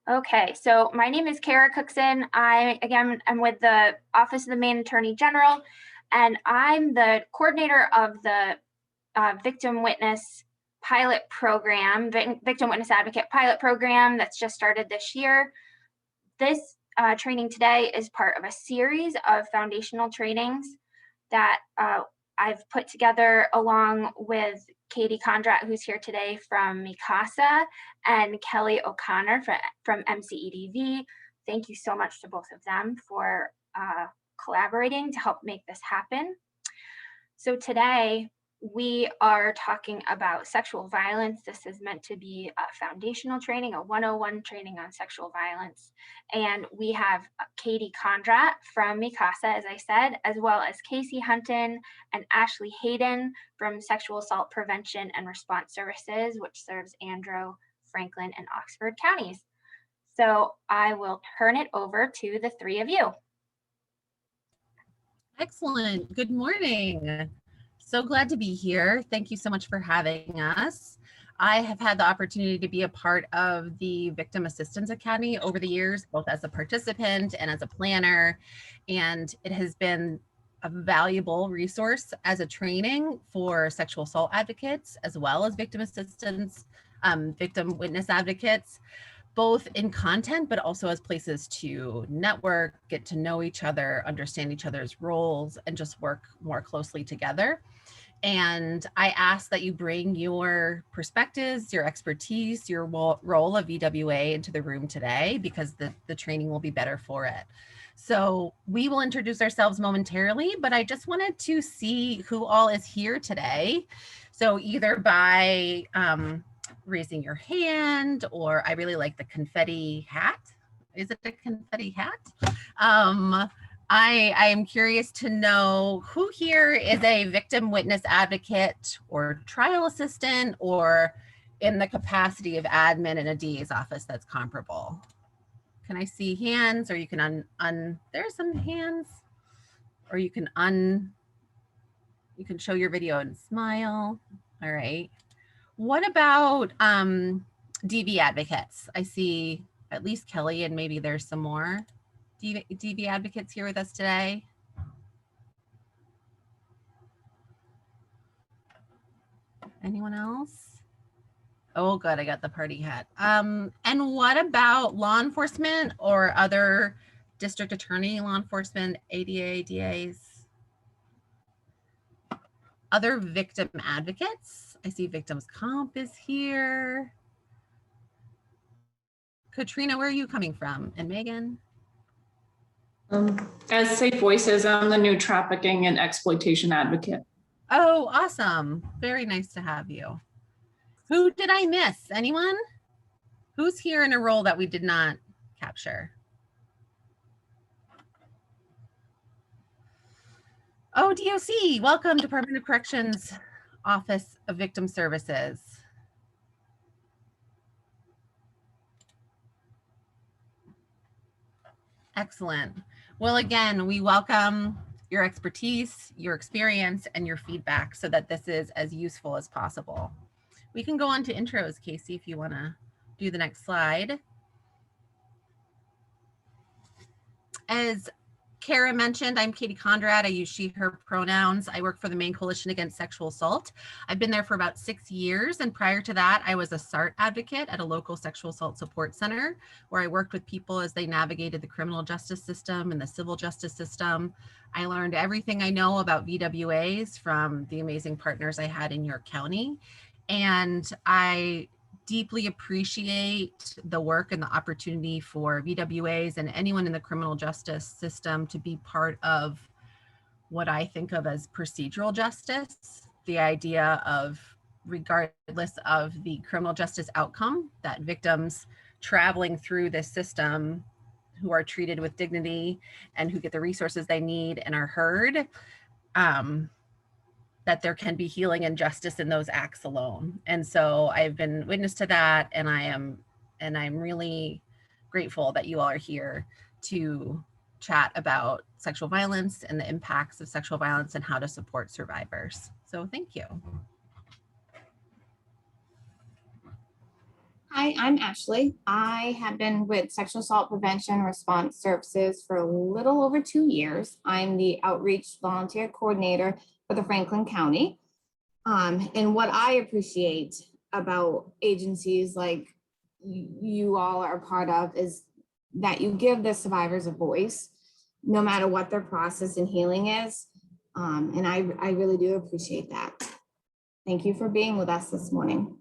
Okay, so my name is Kara Cookson. I'm with the Office of the Maine Attorney General, and I'm the coordinator of the Victim Witness Pilot Program, Victim Witness Advocate Pilot Program that's just started this year. This training today is part of a series of foundational trainings that I've put together along with Katie Kondrat, who's here today from Mikasa, and Kelly O'Connor from MCEDV. Thank you so much to both of them for collaborating to help make this happen. So today, we are talking about sexual violence. This is meant to be a foundational training, a 101 training on sexual violence. And we have Katie Kondrat from Mikasa, as I said, as well as Kayce, Hunton, and Ashley Hayden from Sexual Assault Prevention and Response Services, which serves Andro, Franklin, and Oxford counties. So I will turn it over to the three of you. Excellent. Good morning. So glad to be here. Thank you so much for having us. I have had the opportunity to be a part of the Victim Assistance Academy over the years, both as a participant and as a planner, and it has been a valuable resource as a training for sexual assault advocates, as well as victim assistance, victim witness advocates, both in content, but also as places to network, get to know each other, understand each other's roles, and just work more closely together. And I ask that you bring your perspectives, your expertise, your role of VWA into the room today, because the training will be better for it. So we will introduce ourselves momentarily, but I just wanted to see who all is here today. So either by raising your hand, or I really like the confetti hat. Is it a confetti hat? I am curious to know who here is a victim witness advocate or trial assistant, or in the capacity of admin in a DA's office that's comparable. Can I see hands? Or you can there's some hands, or you can show your video and smile. All right. What about DV advocates? I see at least Kelly, and maybe there's some more DV advocates here with us today. Anyone else? Oh, good, I got the party hat. And what about law enforcement or other district attorney, law enforcement, ADA, DAs? Other victim advocates? I see Victims Comp is here. Katrina, where are you coming from? And Megan? As Safe Voices, I'm the new trafficking and exploitation advocate. Oh, awesome. Very nice to have you. Who did I miss? Anyone? Who's here in a role that we did not capture? Oh, DOC, welcome, Department of Corrections, Office of Victim Services. Excellent. Well, again, we welcome your expertise, your experience, and your feedback so that this is as useful as possible. We can go on to intros, Kayce, if you want to do the next slide. As Kara mentioned, I'm Katie Kondrat. I use she, her pronouns. I work for the Maine Coalition Against Sexual Assault. I've been there for about 6 years. And prior to that, I was a SART advocate at a local sexual assault support center, where I worked with people as they navigated the criminal justice system and the civil justice system. I learned everything I know about VWAs from the amazing partners I had in York County. And I deeply appreciate the work and the opportunity for VWAs and anyone in the criminal justice system to be part of what I think of as procedural justice, the idea of, regardless of the criminal justice outcome, that victims traveling through this system who are treated with dignity and who get the resources they need and are heard, that there can be healing and justice in those acts alone. And so I've been witness to that, and I'm really grateful that you all are here to chat about sexual violence and the impacts of sexual violence and how to support survivors. So thank you. Hi, I'm Ashley. I have been with Sexual Assault Prevention Response Services for a little over 2 years. I'm the Outreach Volunteer Coordinator for the Franklin County. And what I appreciate about agencies like you all are a part of is that you give the survivors a voice, no matter what their process and healing is. And I really do appreciate that. Thank you for being with us this morning.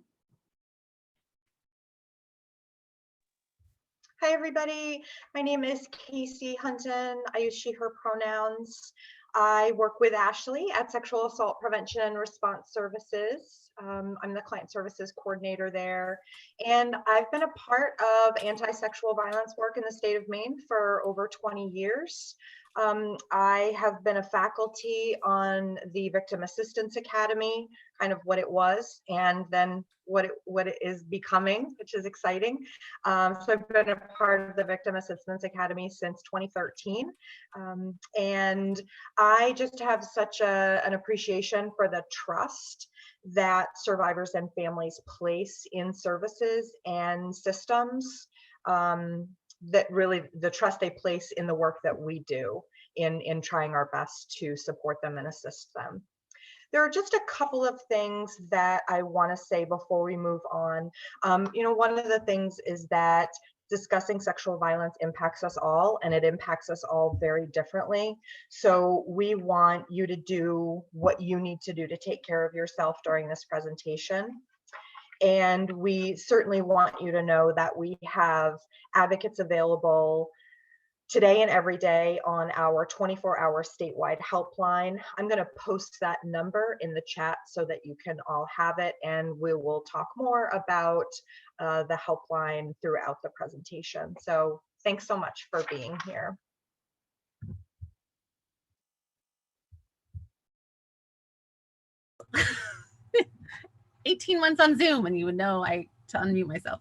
Hi, everybody. My name is Kayce Hunton. I use she, her pronouns. I work with Ashley at Sexual Assault Prevention and Response Services. I'm the Client Services Coordinator there. And I've been a part of anti-sexual violence work in the state of Maine for over 20 years. I have been a faculty on the Victim Assistance Academy, kind of what it was, and then what it is becoming, which is exciting. So I've been a part of the Victim Assistance Academy since 2013. And I just have such an appreciation for the trust that survivors and families place in services and systems, that really the trust they place in the work that we do in trying our best to support them and assist them. There are just a couple of things that I want to say before we move on. One of the things is that discussing sexual violence impacts us all, and it impacts us all very differently. So we want you to do what you need to do to take care of yourself during this presentation. And we certainly want you to know that we have advocates available today and every day on our 24-hour statewide helpline. I'm going to post that number in the chat so that you can all have it, and we will talk more about the helpline throughout the presentation. So thanks so much for being here. "18 months on Zoom," and you would know to unmute myself.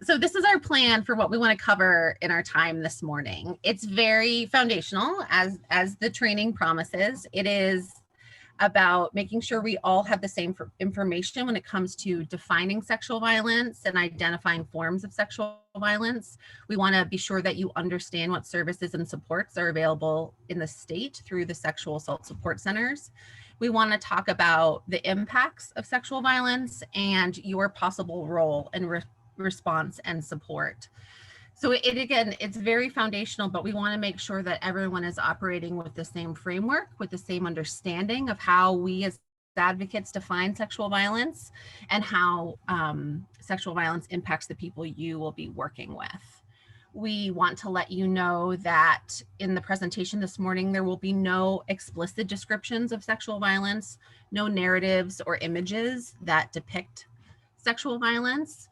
So this is our plan for what we want to cover in our time this morning. It's very foundational, as the training promises. It is about making sure we all have the same information when it comes to defining sexual violence and identifying forms of sexual violence. We want to be sure that you understand what services and supports are available in the state through the sexual assault support centers. We want to talk about the impacts of sexual violence and your possible role in response and support. So it's very foundational, but we want to make sure that everyone is operating with the same framework, with the same understanding of how we as advocates define sexual violence and how sexual violence impacts the people you will be working with. We want to let you know that in the presentation this morning, there will be no explicit descriptions of sexual violence, no narratives or images that depict sexual violence.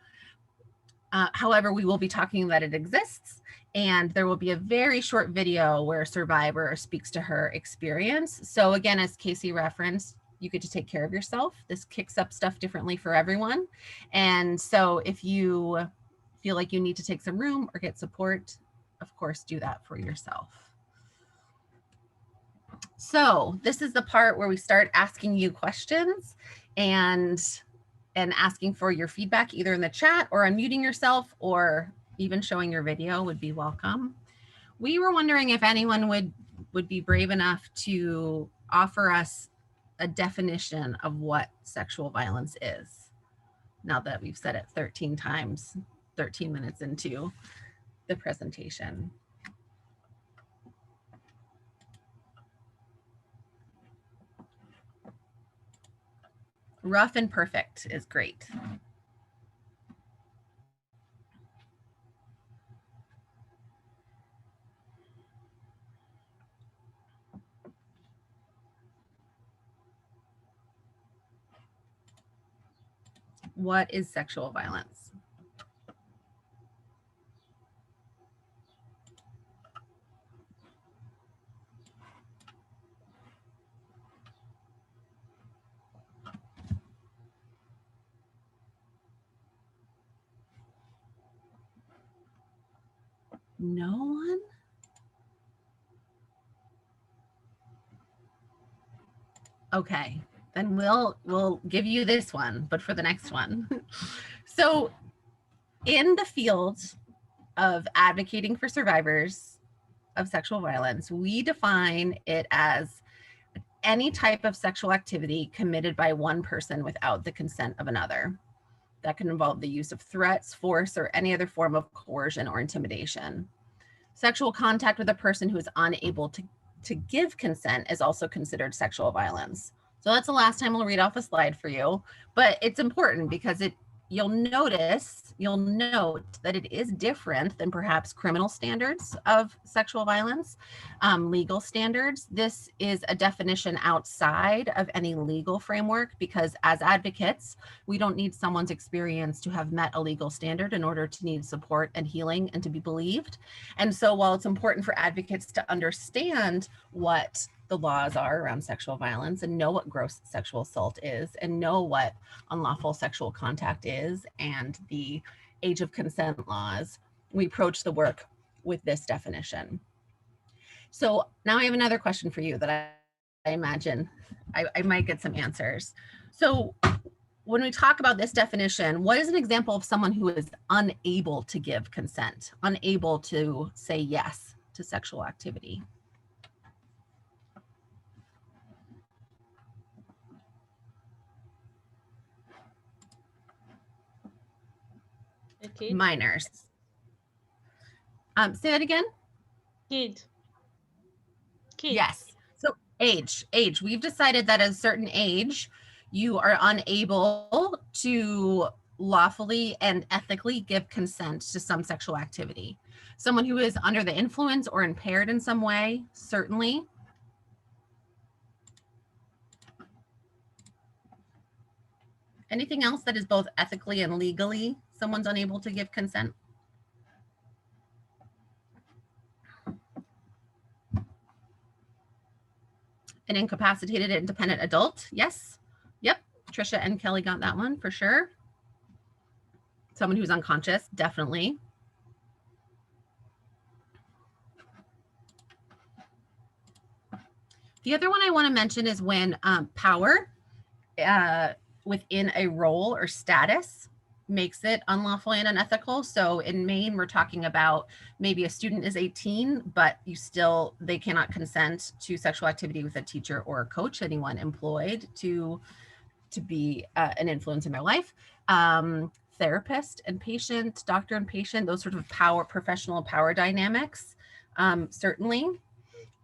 However, we will be talking that it exists, and there will be a very short video where a survivor speaks to her experience. So again, as Kayce referenced, you get to take care of yourself. This kicks up stuff differently for everyone. And so if you feel like you need to take some room or get support, of course, do that for yourself. So this is the part where we start asking you questions and asking for your feedback, either in the chat or unmuting yourself, or even showing your video would be welcome. We were wondering if anyone would be brave enough to offer us a definition of what sexual violence is, now that we've said it 13 times, 13 minutes into the presentation. Rough and perfect is great. What is sexual violence? No one? Okay, then we'll give you this one, but for the next one. So in the field of advocating for survivors of sexual violence, we define it as any type of sexual activity committed by one person without the consent of another. That can involve the use of threats, force, or any other form of coercion or intimidation. Sexual contact with a person who is unable to give consent is also considered sexual violence. So that's the last time I'll read off a slide for you, but it's important because you'll note that it is different than perhaps criminal standards of sexual violence, legal standards. This is a definition outside of any legal framework because as advocates, we don't need someone's experience to have met a legal standard in order to need support and healing and to be believed. And so while it's important for advocates to understand what the laws are around sexual violence and know what gross sexual assault is and know what unlawful sexual contact is and the age of consent laws, we approach the work with this definition. So now I have another question for you that I imagine I might get some answers. So when we talk about this definition, what is an example of someone who is unable to give consent, unable to say yes to sexual activity? Kid. Minors. Say that again. Kid. Yes. So age. We've decided that at a certain age, you are unable to lawfully and ethically give consent to some sexual activity. Someone who is under the influence or impaired in some way, certainly. Anything else that is both ethically and legally someone's unable to give consent? An incapacitated independent adult, yes. Yep, Trisha and Kelly got that one for sure. Someone who's unconscious, definitely. The other one I want to mention is when power within a role or status makes it unlawful and unethical. So in Maine, we're talking about maybe a student is 18, but they cannot consent to sexual activity with a teacher or a coach, anyone employed to be an influence in their life. Therapist and patient, doctor and patient, those sort of professional power dynamics, certainly.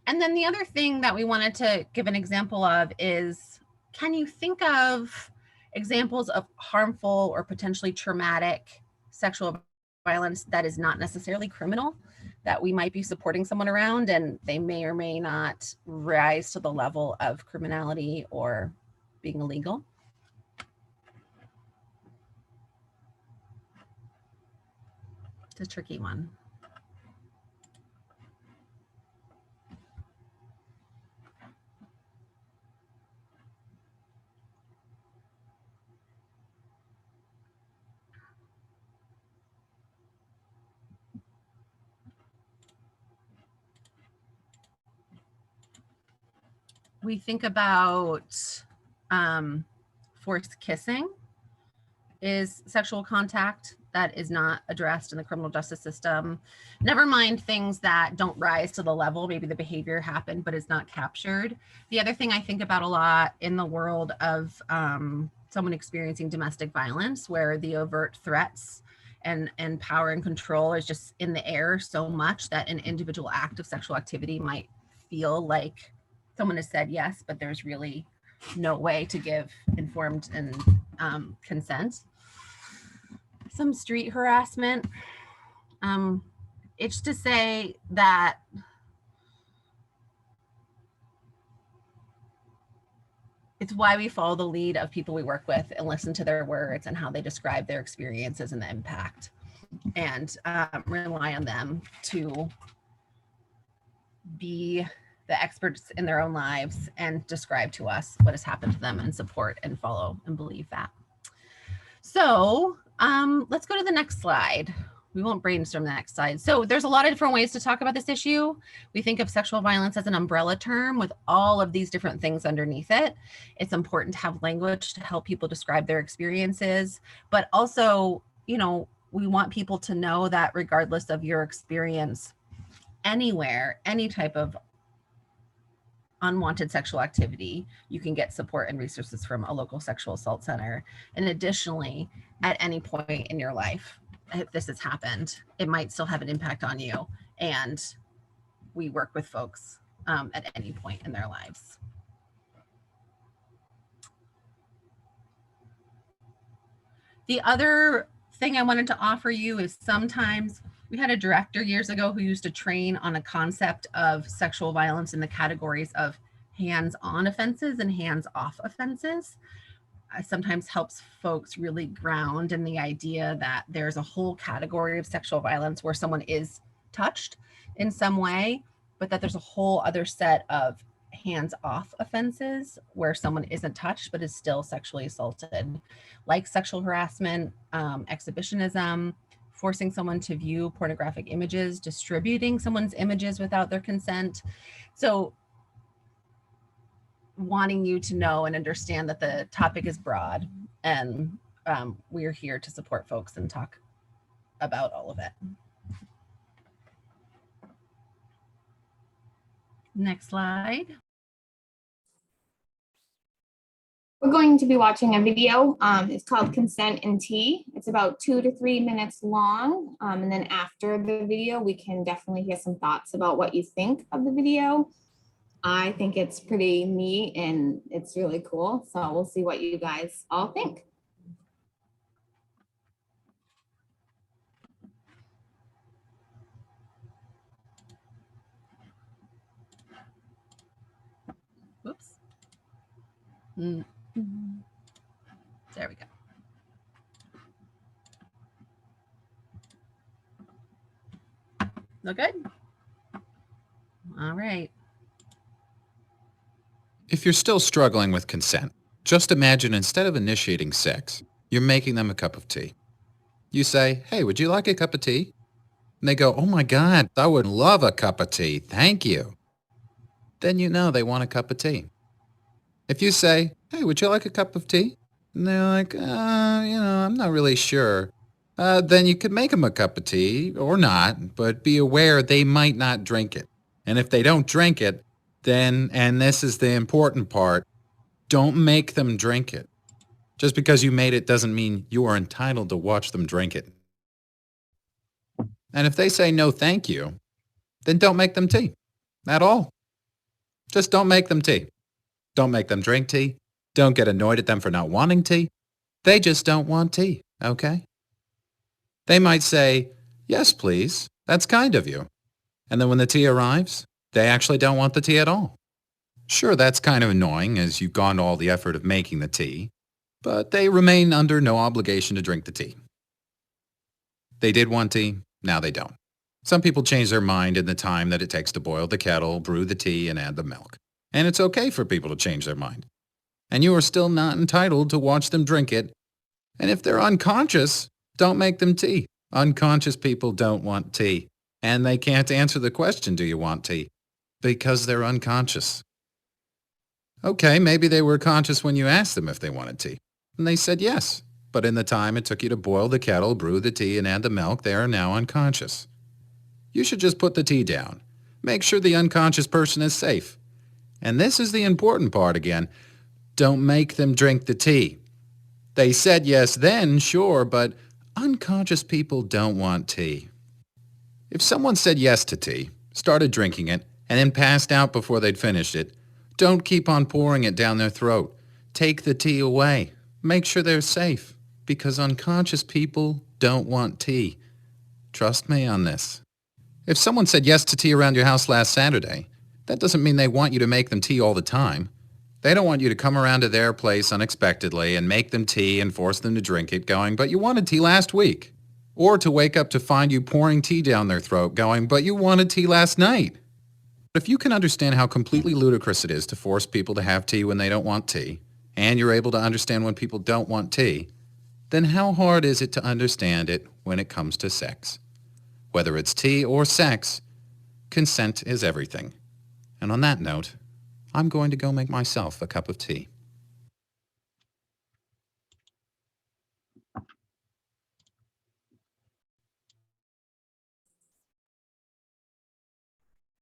And then the other thing that we wanted to give an example of is, can you think of examples of harmful or potentially traumatic sexual violence that is not necessarily criminal, that we might be supporting someone around and they may or may not rise to the level of criminality or being illegal? It's a tricky one. We think about forced kissing is sexual contact that is not addressed in the criminal justice system. Never mind things that don't rise to the level, maybe the behavior happened, but is not captured. The other thing I think about a lot in the world of someone experiencing domestic violence, where the overt threats and power and control is just in the air so much that an individual act of sexual activity might feel like someone has said yes, but there's really no way to give informed and consent. Some street harassment. It's to say that it's why we follow the lead of people we work with and listen to their words and how they describe their experiences and the impact, and rely on them to be the experts in their own lives and describe to us what has happened to them and support and follow and believe that. So let's go to the next slide. We won't brainstorm the next slide. So there's a lot of different ways to talk about this issue. We think of sexual violence as an umbrella term with all of these different things underneath it. It's important to have language to help people describe their experiences, but also, you know, we want people to know that regardless of your experience anywhere, any type of unwanted sexual activity, you can get support and resources from a local sexual assault center. And additionally, at any point in your life, if this has happened, it might still have an impact on you. And we work with folks at any point in their lives. The other thing I wanted to offer you is sometimes we had a director years ago who used to train on a concept of sexual violence in the categories of hands-on offenses and hands-off offenses. Sometimes helps folks really ground in the idea that there's a whole category of sexual violence where someone is touched in some way, but that there's a whole other set of hands-off offenses where someone isn't touched but is still sexually assaulted, like sexual harassment, exhibitionism, forcing someone to view pornographic images, distributing someone's images without their consent. So wanting you to know and understand that the topic is broad, and we're here to support folks and talk about all of it. Next slide. We're going to be watching a video. It's called Consent and Tea. It's about 2 to 3 minutes long. And then after the video, we can definitely hear some thoughts about what you think of the video. I think it's pretty neat and it's really cool. So we'll see what you guys all think. Whoops. There we go. Look good? All right. If you're still struggling with consent, just imagine instead of initiating sex, you're making them a cup of tea. You say, "Hey, would you like a cup of tea?" And they go, "Oh my God, I would love a cup of tea. Thank you." Then you know they want a cup of tea. If you say, "Hey, would you like a cup of tea?" And they're like, I'm not really sure. Then you could make them a cup of tea or not, but be aware they might not drink it. And if they don't drink it, then, and this is the important part, don't make them drink it. Just because you made it doesn't mean you are entitled to watch them drink it. And if they say no thank you, then don't make them tea at all. Just don't make them tea. Don't make them drink tea. Don't get annoyed at them for not wanting tea. They just don't want tea, okay? They might say, "Yes, please. That's kind of you." And then when the tea arrives, they actually don't want the tea at all. Sure, that's kind of annoying as you've gone to all the effort of making the tea, but they remain under no obligation to drink the tea. They did want tea, now they don't. Some people change their mind in the time that it takes to boil the kettle, brew the tea, and add the milk. And it's okay for people to change their mind. And you are still not entitled to watch them drink it. And if they're unconscious, don't make them tea. Unconscious people don't want tea. And they can't answer the question, "Do you want tea?" because they're unconscious. Okay, maybe they were conscious when you asked them if they wanted tea. And they said yes. But in the time it took you to boil the kettle, brew the tea, and add the milk, they are now unconscious. You should just put the tea down. Make sure the unconscious person is safe. And this is the important part again. Don't make them drink the tea. They said yes then, sure, but unconscious people don't want tea. If someone said yes to tea, started drinking it, and then passed out before they'd finished it, don't keep on pouring it down their throat. Take the tea away. Make sure they're safe, because unconscious people don't want tea. Trust me on this. If someone said yes to tea around your house last Saturday, that doesn't mean they want you to make them tea all the time. They don't want you to come around to their place unexpectedly and make them tea and force them to drink it going, "But you wanted tea last week." Or to wake up to find you pouring tea down their throat going, "But you wanted tea last night." If you can understand how completely ludicrous it is to force people to have tea when they don't want tea, and you're able to understand when people don't want tea, then how hard is it to understand it when it comes to sex? Whether it's tea or sex, consent is everything. And on that note, I'm going to go make myself a cup of tea.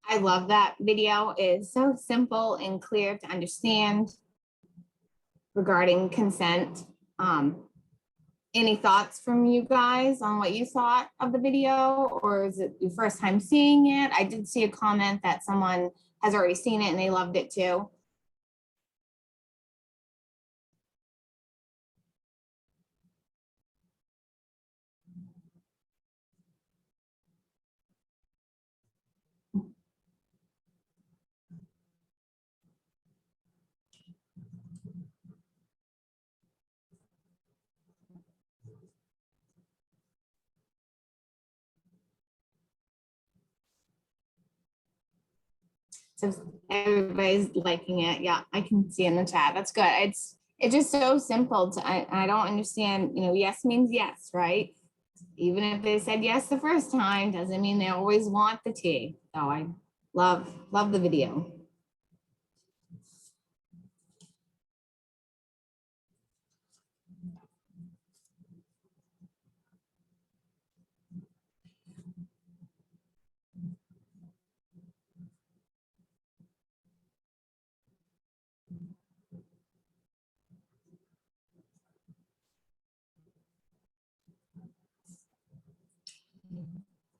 I love that video. It's so simple and clear to understand regarding consent. Any thoughts from you guys on what you thought of the video, or is it your first time seeing it? I did see a comment that someone has already seen it and they loved it too. So everybody's liking it. Yeah, I can see in the chat. That's good. It's just so simple to, I don't understand, you know, yes means yes, right? Even if they said yes the first time, doesn't mean they always want the tea. So I love the video.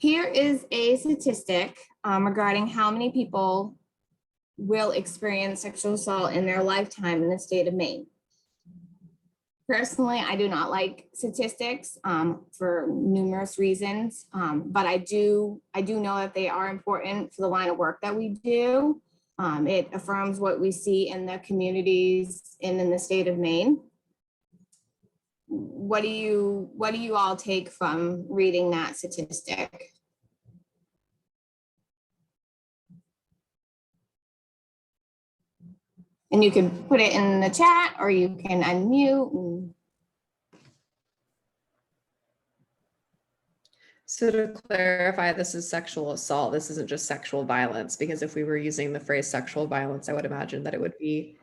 Here is a statistic regarding how many people will experience sexual assault in their lifetime in the state of Maine. Personally, I do not like statistics for numerous reasons, but I do know that they are important for the line of work that we do. It affirms what we see in the communities and in the state of Maine. What do you all take from reading that statistic? And you can put it in the chat or you can unmute. So to clarify, this is sexual assault. This isn't just sexual violence, because if we were using the phrase sexual violence, I would imagine that it would be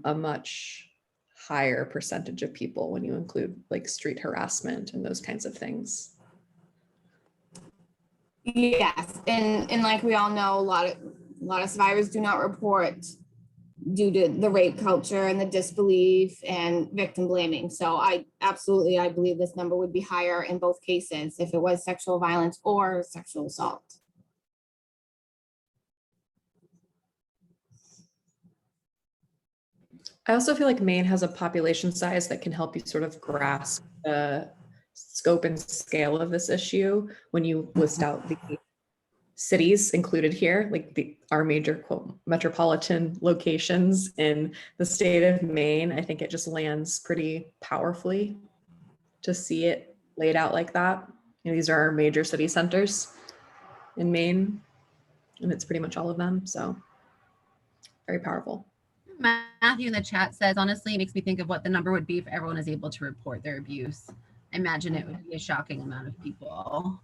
a much higher percentage of people when you include like street harassment and those kinds of things. Yes, and like we all know, a lot of survivors do not report due to the rape culture and the disbelief and victim blaming. So I believe this number would be higher in both cases if it was sexual violence or sexual assault. I also feel like Maine has a population size that can help you sort of grasp the scope and scale of this issue when you list out the cities included here, like our major quote metropolitan locations in the state of Maine. I think it just lands pretty powerfully to see it laid out like that. You know, these are our major city centers in Maine, and it's pretty much all of them. So very powerful. Matthew in the chat says, honestly, it makes me think of what the number would be if everyone is able to report their abuse. I imagine it would be a shocking amount of people.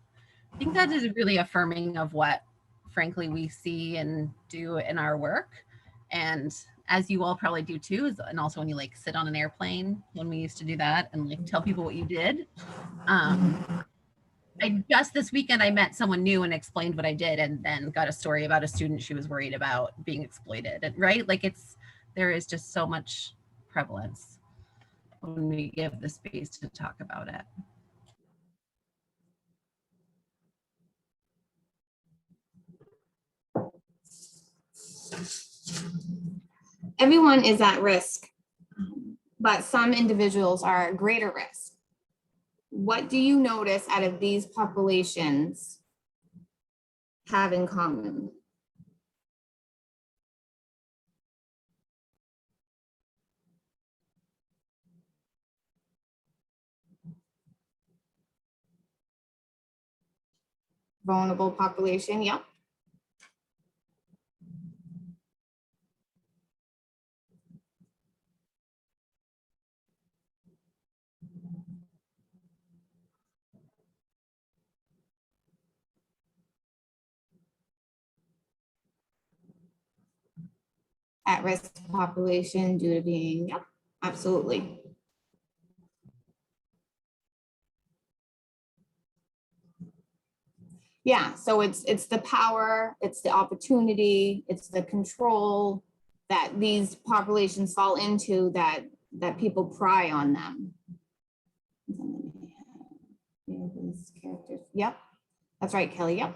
I think that is really affirming of what, frankly, we see and do in our work. And as you all probably do too, and also when you like sit on an airplane, when we used to do that and like tell people what you did. Just this weekend, I met someone new and explained what I did, and then got a story about a student she was worried about being exploited. And, right? Like there is just so much prevalence when we give the space to talk about it. Everyone is at risk, but some individuals are at greater risk. What do you notice out of these populations have in common? Vulnerable population, yep. at-risk population due to being, yep, absolutely. Yeah, so it's the power, it's the opportunity, it's the control that these populations fall into that people pry on them. These characters, yep, that's right, Kelly, yep.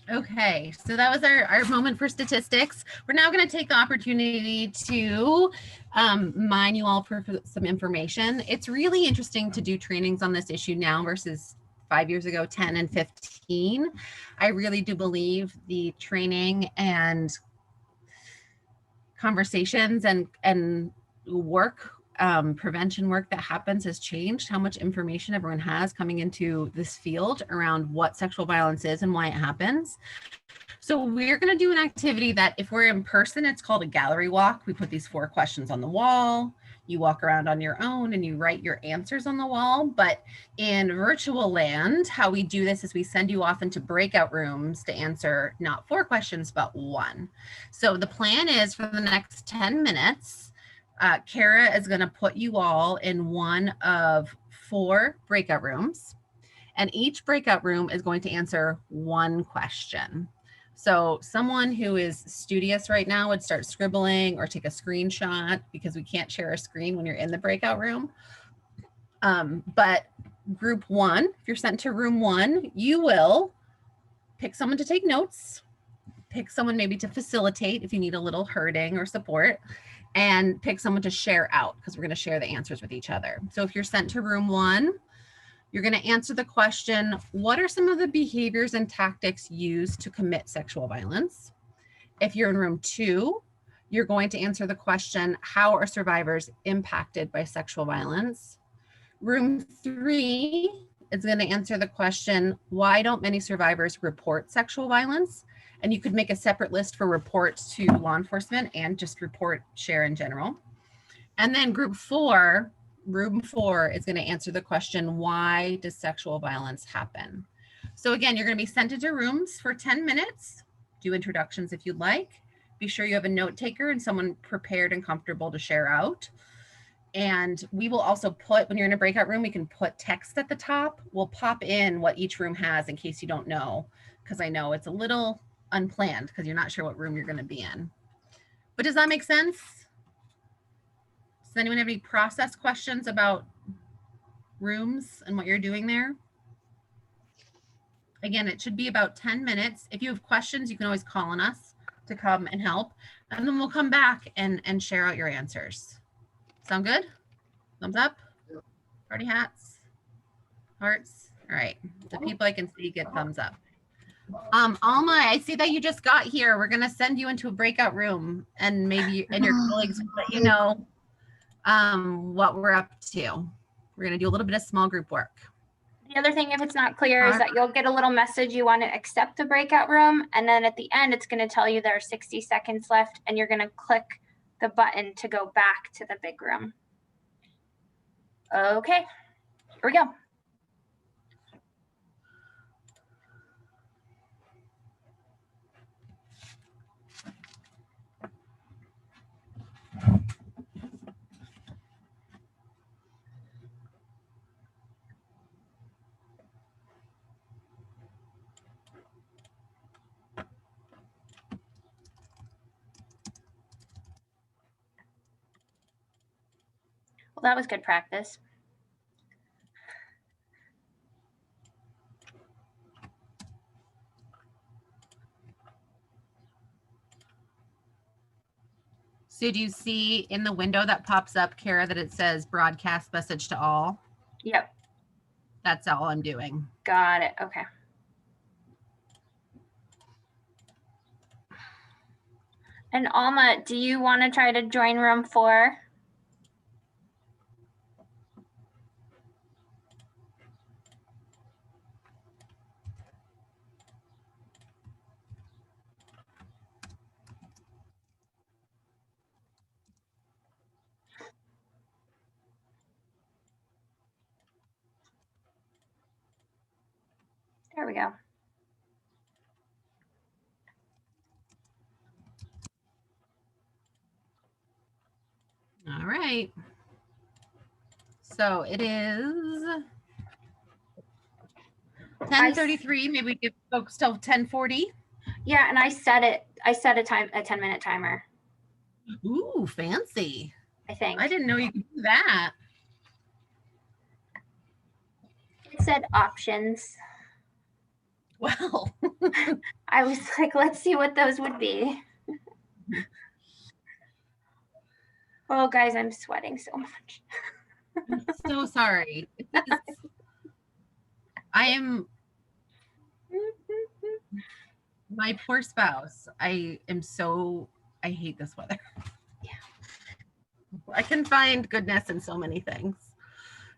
Okay, so that was our moment for statistics. We're now going to take the opportunity to mine you all for some information. It's really interesting to do trainings on this issue now versus 5 years ago, 10 and 15. I really do believe the training and conversations and work, prevention work that happens has changed how much information everyone has coming into this field around what sexual violence is and why it happens. So we're going to do an activity that if we're in person, it's called a gallery walk. We put these 4 questions on the wall. You walk around on your own and you write your answers on the wall. But in virtual land, how we do this is we send you off into breakout rooms to answer not 4 questions, but 1. So the plan is for the next 10 minutes, Kara is going to put you all in one of 4 breakout rooms. And each breakout room is going to answer 1 question. So someone who is studious right now would start scribbling or take a screenshot because we can't share a screen when you're in the breakout room. But group 1, if you're sent to room 1, you will pick someone to take notes, pick someone maybe to facilitate if you need a little herding or support, and pick someone to share out because we're going to share the answers with each other. So if you're sent to room 1, you're going to answer the question, what are some of the behaviors and tactics used to commit sexual violence? If you're in room 2, you're going to answer the question, how are survivors impacted by sexual violence? Room 3 is going to answer the question, why don't many survivors report sexual violence? And you could make a separate list for reports to law enforcement and just report share in general. And then group 4, room 4 is going to answer the question, why does sexual violence happen? So again, you're going to be sent into rooms for 10 minutes. Do introductions if you'd like. Be sure you have a note taker and someone prepared and comfortable to share out. And we will also put, when you're in a breakout room, we can put text at the top. We'll pop in what each room has in case you don't know, because I know it's a little unplanned because you're not sure what room you're going to be in. But does that make sense? Does anyone have any process questions about rooms and what you're doing there? Again, it should be about 10 minutes. If you have questions, you can always call on us to come and help. And then we'll come back and share out your answers. Sound good? Thumbs up? Party hats? Hearts? All right. The people I can see get thumbs up. Alma, I see that you just got here. We're going to send you into a breakout room and maybe and your colleagues will let you know what we're up to. We're going to do a little bit of small group work. The other thing, if it's not clear, is that you'll get a little message you want to accept the breakout room. And then at the end, it's going to tell you there are 60 seconds left and you're going to click the button to go back to the big room. Okay, here we go. Well, that was good practice. So do you see in the window that pops up, Kara, that it says broadcast message to all? Yep. That's all I'm doing. Got it. Okay. And Alma, do you want to try to join room 4? There we go. All right. So it is 10:33. Maybe we give folks till 10:40. Yeah, and I set a 10-minute timer, Ooh, fancy. I think. I didn't know you could do that. It said options. Well, I was like, let's see what those would be. Oh, guys, I'm sweating so much. I'm so sorry. I am my poor spouse. I hate this weather. Yeah. I can find goodness in so many things.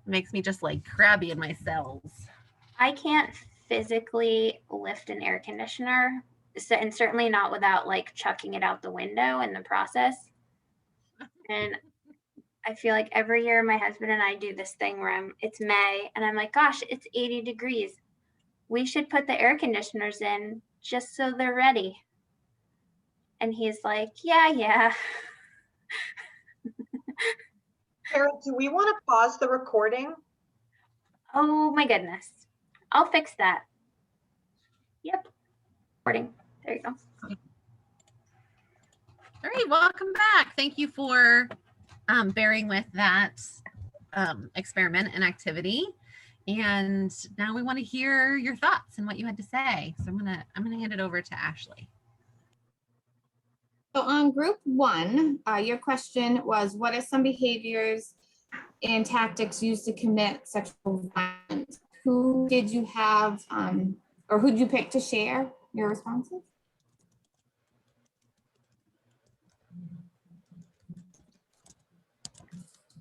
It makes me just like crabby in my cells. I can't physically lift an air conditioner, and certainly not without like chucking it out the window in the process. And I feel like every year my husband and I do this thing where it's May and I'm like, gosh, it's 80 degrees. We should put the air conditioners in just so they're ready. And he's like, yeah. Kara, do we want to pause the recording? Oh my goodness. I'll fix that. Yep. Recording. There you go. All right, welcome back. Thank you for bearing with that experiment and activity. And now we want to hear your thoughts and what you had to say. So I'm gonna hand it over to Ashley. So on group 1, your question was, what are some behaviors and tactics used to commit sexual violence? Who did you have, or who did you pick to share your responses?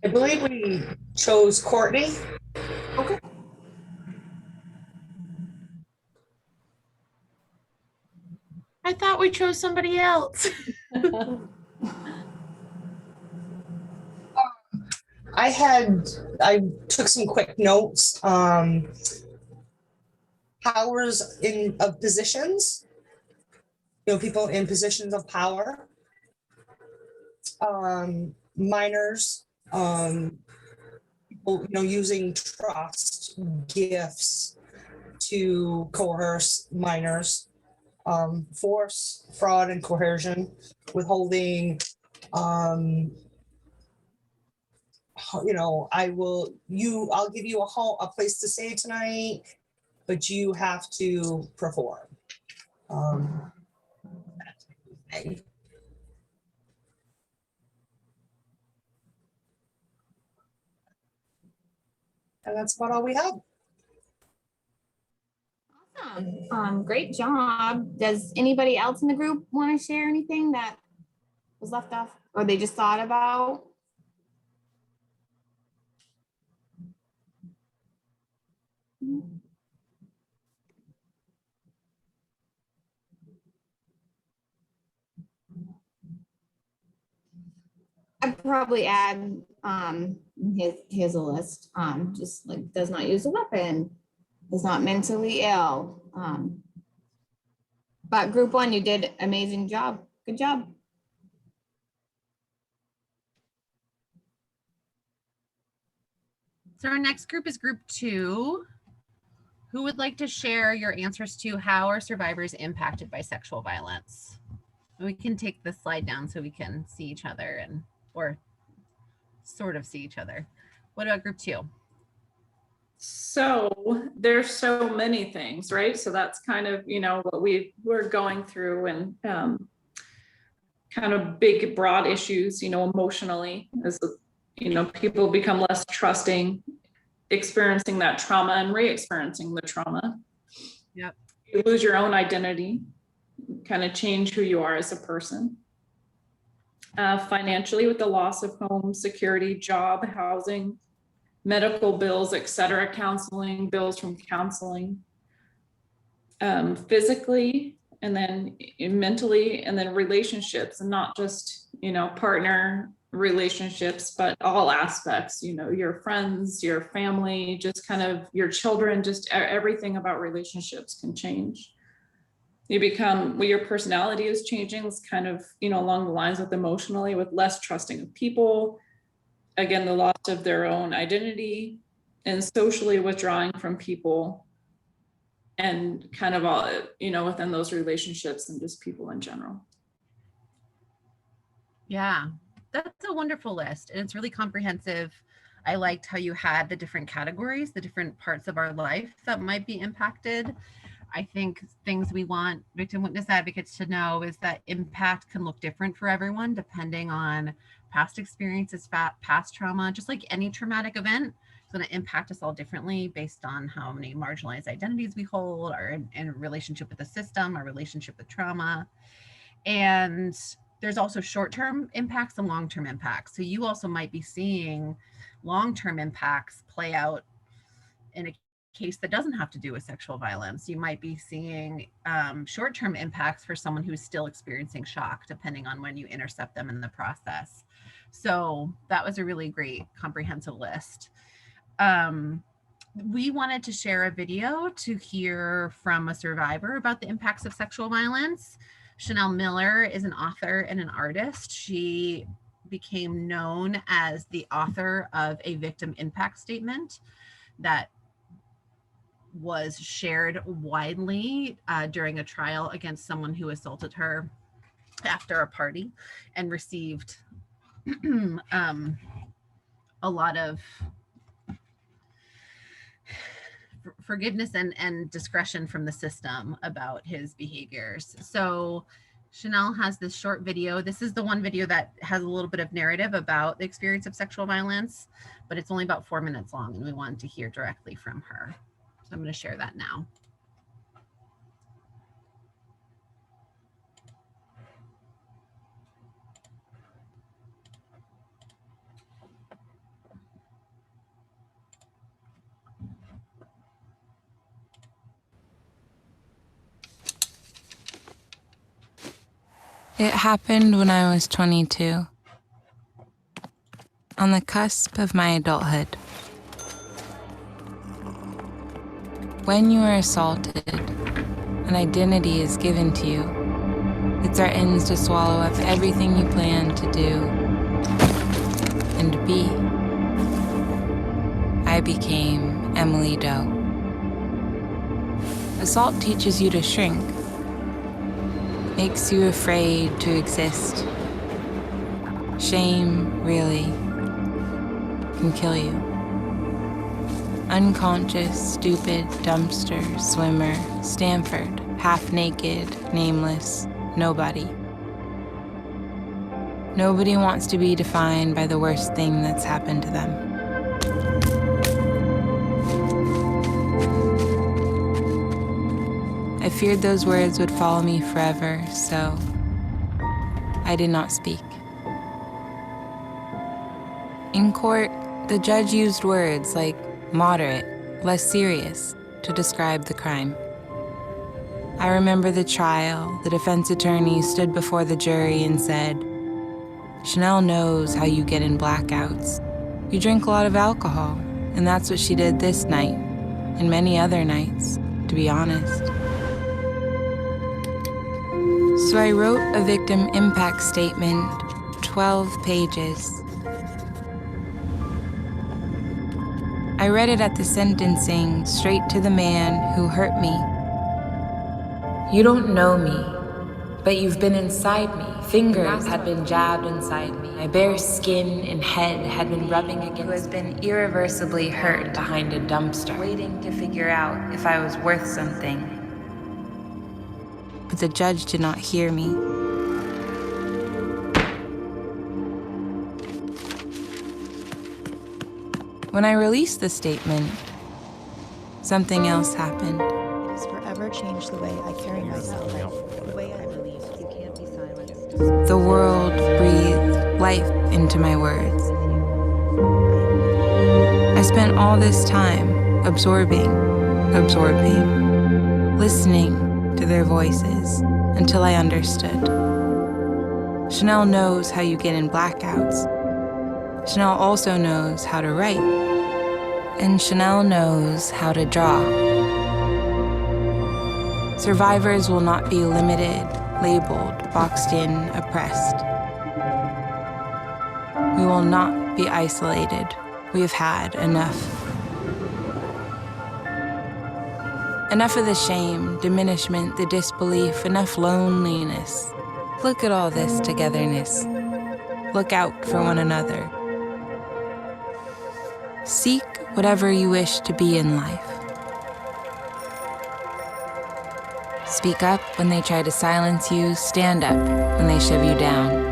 I believe we chose Courtney. Okay. I thought we chose somebody else. I took some quick notes. Powers of positions, people in positions of power. Minors, people, using trust, gifts to coerce minors. Force, fraud, and coercion, withholding. I'll give you a place to stay tonight, but you have to perform. And that's about all we have. Awesome. Great job. Does anybody else in the group want to share anything that was left off or they just thought about? I'd probably add, here's a list, just like does not use a weapon, is not mentally ill. But group 1, you did amazing job. Good job. So our next group is group 2. Who would like to share your answers to how are survivors impacted by sexual violence? We can take the slide down so we can see each other or sort of see each other. What about group 2? So there's so many things, right? So that's kind of, what we're going through and kind of big, broad issues, emotionally, as people become less trusting, experiencing that trauma and re-experiencing the trauma. Yep. You lose your own identity, kind of change who you are as a person. Financially, with the loss of home, security, job, housing, medical bills, etc., counseling, bills from counseling. Physically, and then mentally, and then relationships, and not just, partner relationships, but all aspects, your friends, your family, just kind of your children, just everything about relationships can change. You become, your personality is changing. It's kind of, along the lines with emotionally, with less trusting of people. Again, the loss of their own identity, and socially withdrawing from people, and kind of all, within those relationships and just people in general. Yeah, that's a wonderful list, and it's really comprehensive. I liked how you had the different categories, the different parts of our life that might be impacted. I think things we want victim witness advocates to know is that impact can look different for everyone depending on past experiences, past trauma. Just like any traumatic event, it's going to impact us all differently based on how many marginalized identities we hold, our in relationship with the system, our relationship with trauma. And there's also short-term impacts and long-term impacts. So you also might be seeing long-term impacts play out in a case that doesn't have to do with sexual violence. You might be seeing short-term impacts for someone who's still experiencing shock, depending on when you intercept them in the process. So that was a really great comprehensive list. We wanted to share a video to hear from a survivor about the impacts of sexual violence. Chanel Miller is an author and an artist. She became known as the author of a victim impact statement that was shared widely during a trial against someone who assaulted her after a party, and received a lot of forgiveness and discretion from the system about his behaviors. So Chanel has this short video. This is the one video that has a little bit of narrative about the experience of sexual violence, but it's only about 4 minutes long, and we wanted to hear directly from her. So I'm going to share that now. It happened when I was 22, on the cusp of my adulthood. When you are assaulted, an identity is given to you. It threatens to swallow up everything you plan to do and be. I became Emily Doe. Assault teaches you to shrink, makes you afraid to exist. Shame, really, can kill you. Unconscious, stupid, dumpster, swimmer, Stanford, half naked, nameless, nobody. Nobody wants to be defined by the worst thing that's happened to them. I feared those words would follow me forever, so I did not speak. In court, the judge used words like moderate, less serious, to describe the crime. I remember the trial. The defense attorney stood before the jury and said, "Chanel knows how you get in blackouts. You drink a lot of alcohol, and that's what she did this night, and many other nights, to be honest." So I wrote a victim impact statement, 12 pages. I read it at the sentencing, straight to the man who hurt me. "You don't know me, but you've been inside me. Fingers had been jabbed inside me. My bare skin and head had been rubbing against me. Who has been irreversibly hurt behind a dumpster, waiting to figure out if I was worth something." But the judge did not hear me. When I released the statement, something else happened. It's forever changed the way I carry myself, the way I believe you can't be silenced. The world breathed life into my words. I spent all this time absorbing, listening to their voices until I understood. Chanel knows how you get in blackouts. Chanel also knows how to write. And Chanel knows how to draw. Survivors will not be limited, labeled, boxed in, oppressed. We will not be isolated. We have had enough. Enough of the shame, diminishment, the disbelief, enough loneliness. Look at all this togetherness. Look out for one another. Seek whatever you wish to be in life. Speak up when they try to silence you. Stand up when they shove you down.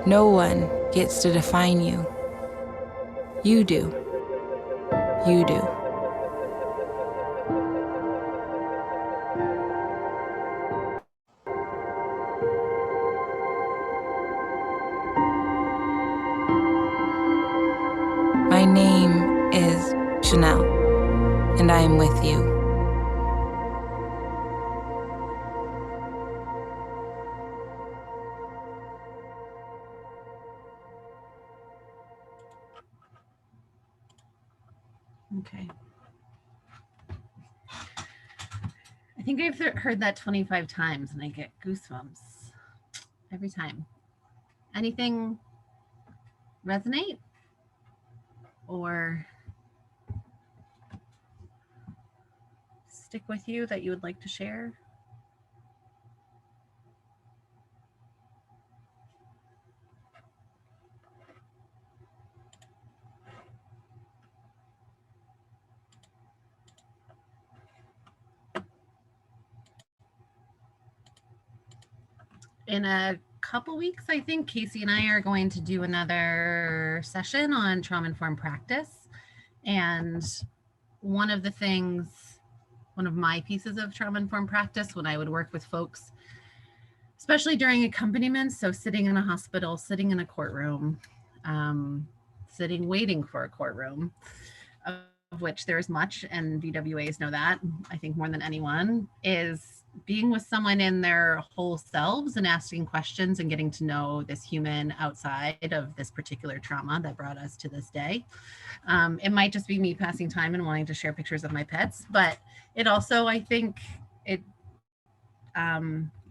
No one gets to define you. You do. You do. My name is Chanel, and I am with you. Okay. I think I've heard that 25 times and I get goosebumps every time. Anything resonate or stick with you that you would like to share? In a couple weeks, I think Kayce and I are going to do another session on trauma-informed practice. And one of my pieces of trauma-informed practice when I would work with folks, especially during accompaniment, so sitting in a hospital, sitting in a courtroom, sitting waiting for a courtroom, of which there is much, and VWAs know that, I think more than anyone, is being with someone in their whole selves and asking questions and getting to know this human outside of this particular trauma that brought us to this day. It might just be me passing time and wanting to share pictures of my pets, but it also, I think,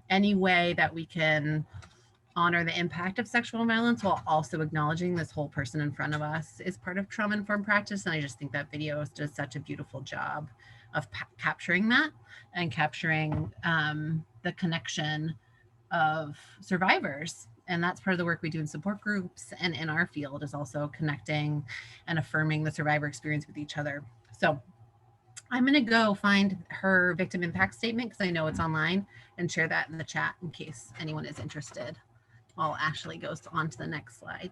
any way that we can honor the impact of sexual violence while also acknowledging this whole person in front of us is part of trauma-informed practice. And I just think that video does such a beautiful job of capturing that and capturing the connection of survivors. And that's part of the work we do in support groups and in our field, is also connecting and affirming the survivor experience with each other. So I'm going to go find her victim impact statement, because I know it's online, and share that in the chat in case anyone is interested, while Ashley goes on to the next slide.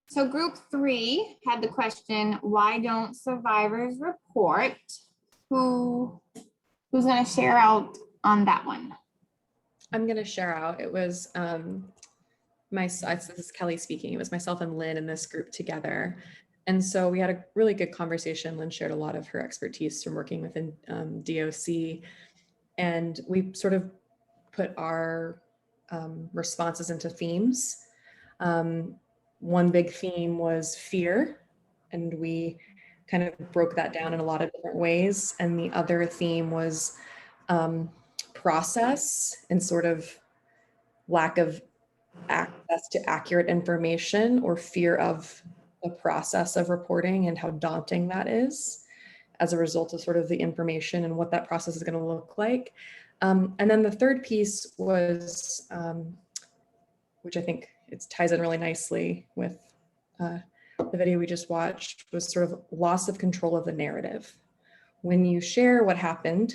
So group 3 had the question, why don't survivors report? Who's going to share out on that one? I'm going to share out. It was this is Kelly speaking. It was myself and Lynn in this group together. And so we had a really good conversation. Lynn shared a lot of her expertise from working within DOC. And we sort of put our responses into themes. One big theme was fear, and we kind of broke that down in a lot of different ways. And the other theme was process and sort of lack of access to accurate information, or fear of the process of reporting and how daunting that is as a result of sort of the information and what that process is going to look like. And then the third piece was, which I think it ties in really nicely with the video we just watched, was sort of loss of control of the narrative. When you share what happened,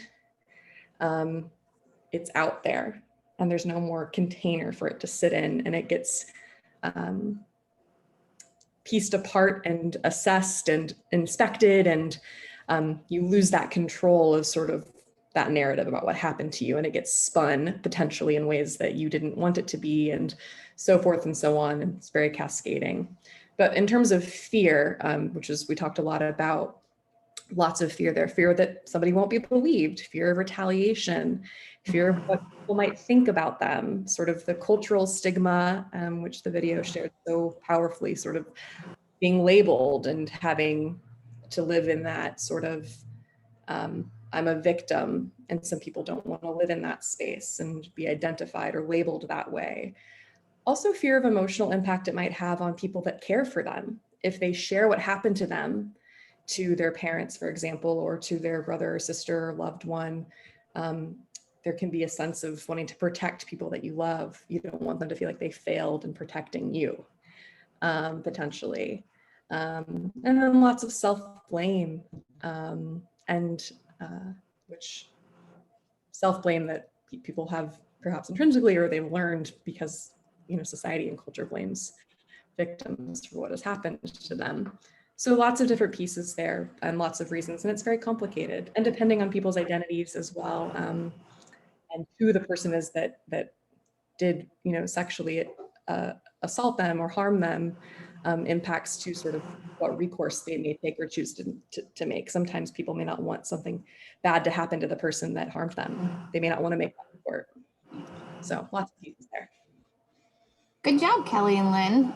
it's out there and there's no more container for it to sit in, and it gets pieced apart and assessed and inspected, and you lose that control of sort of that narrative about what happened to you, and it gets spun potentially in ways that you didn't want it to be, and so forth and so on. And it's very cascading. But in terms of fear, which is, we talked a lot about, lots of fear there, fear that somebody won't be believed, fear of retaliation, fear of what people might think about them, sort of the cultural stigma, which the video shared so powerfully, sort of being labeled and having to live in that sort of, I'm a victim, and some people don't want to live in that space and be identified or labeled that way. Also, fear of emotional impact it might have on people that care for them. If they share what happened to them, to their parents, for example, or to their brother or sister or loved one, there can be a sense of wanting to protect people that you love. You don't want them to feel like they failed in protecting you, potentially. And then lots of self-blame, which self-blame that people have perhaps intrinsically, or they've learned because, you know, society and culture blames victims for what has happened to them. So lots of different pieces there and lots of reasons, and it's very complicated. And depending on people's identities as well, and who the person is that did, you know, sexually assault them or harm them, impacts to sort of what recourse they may take or choose to make. Sometimes people may not want something bad to happen to the person that harmed them. They may not want to make that report. So lots of pieces there. Good job, Kelly and Lynn.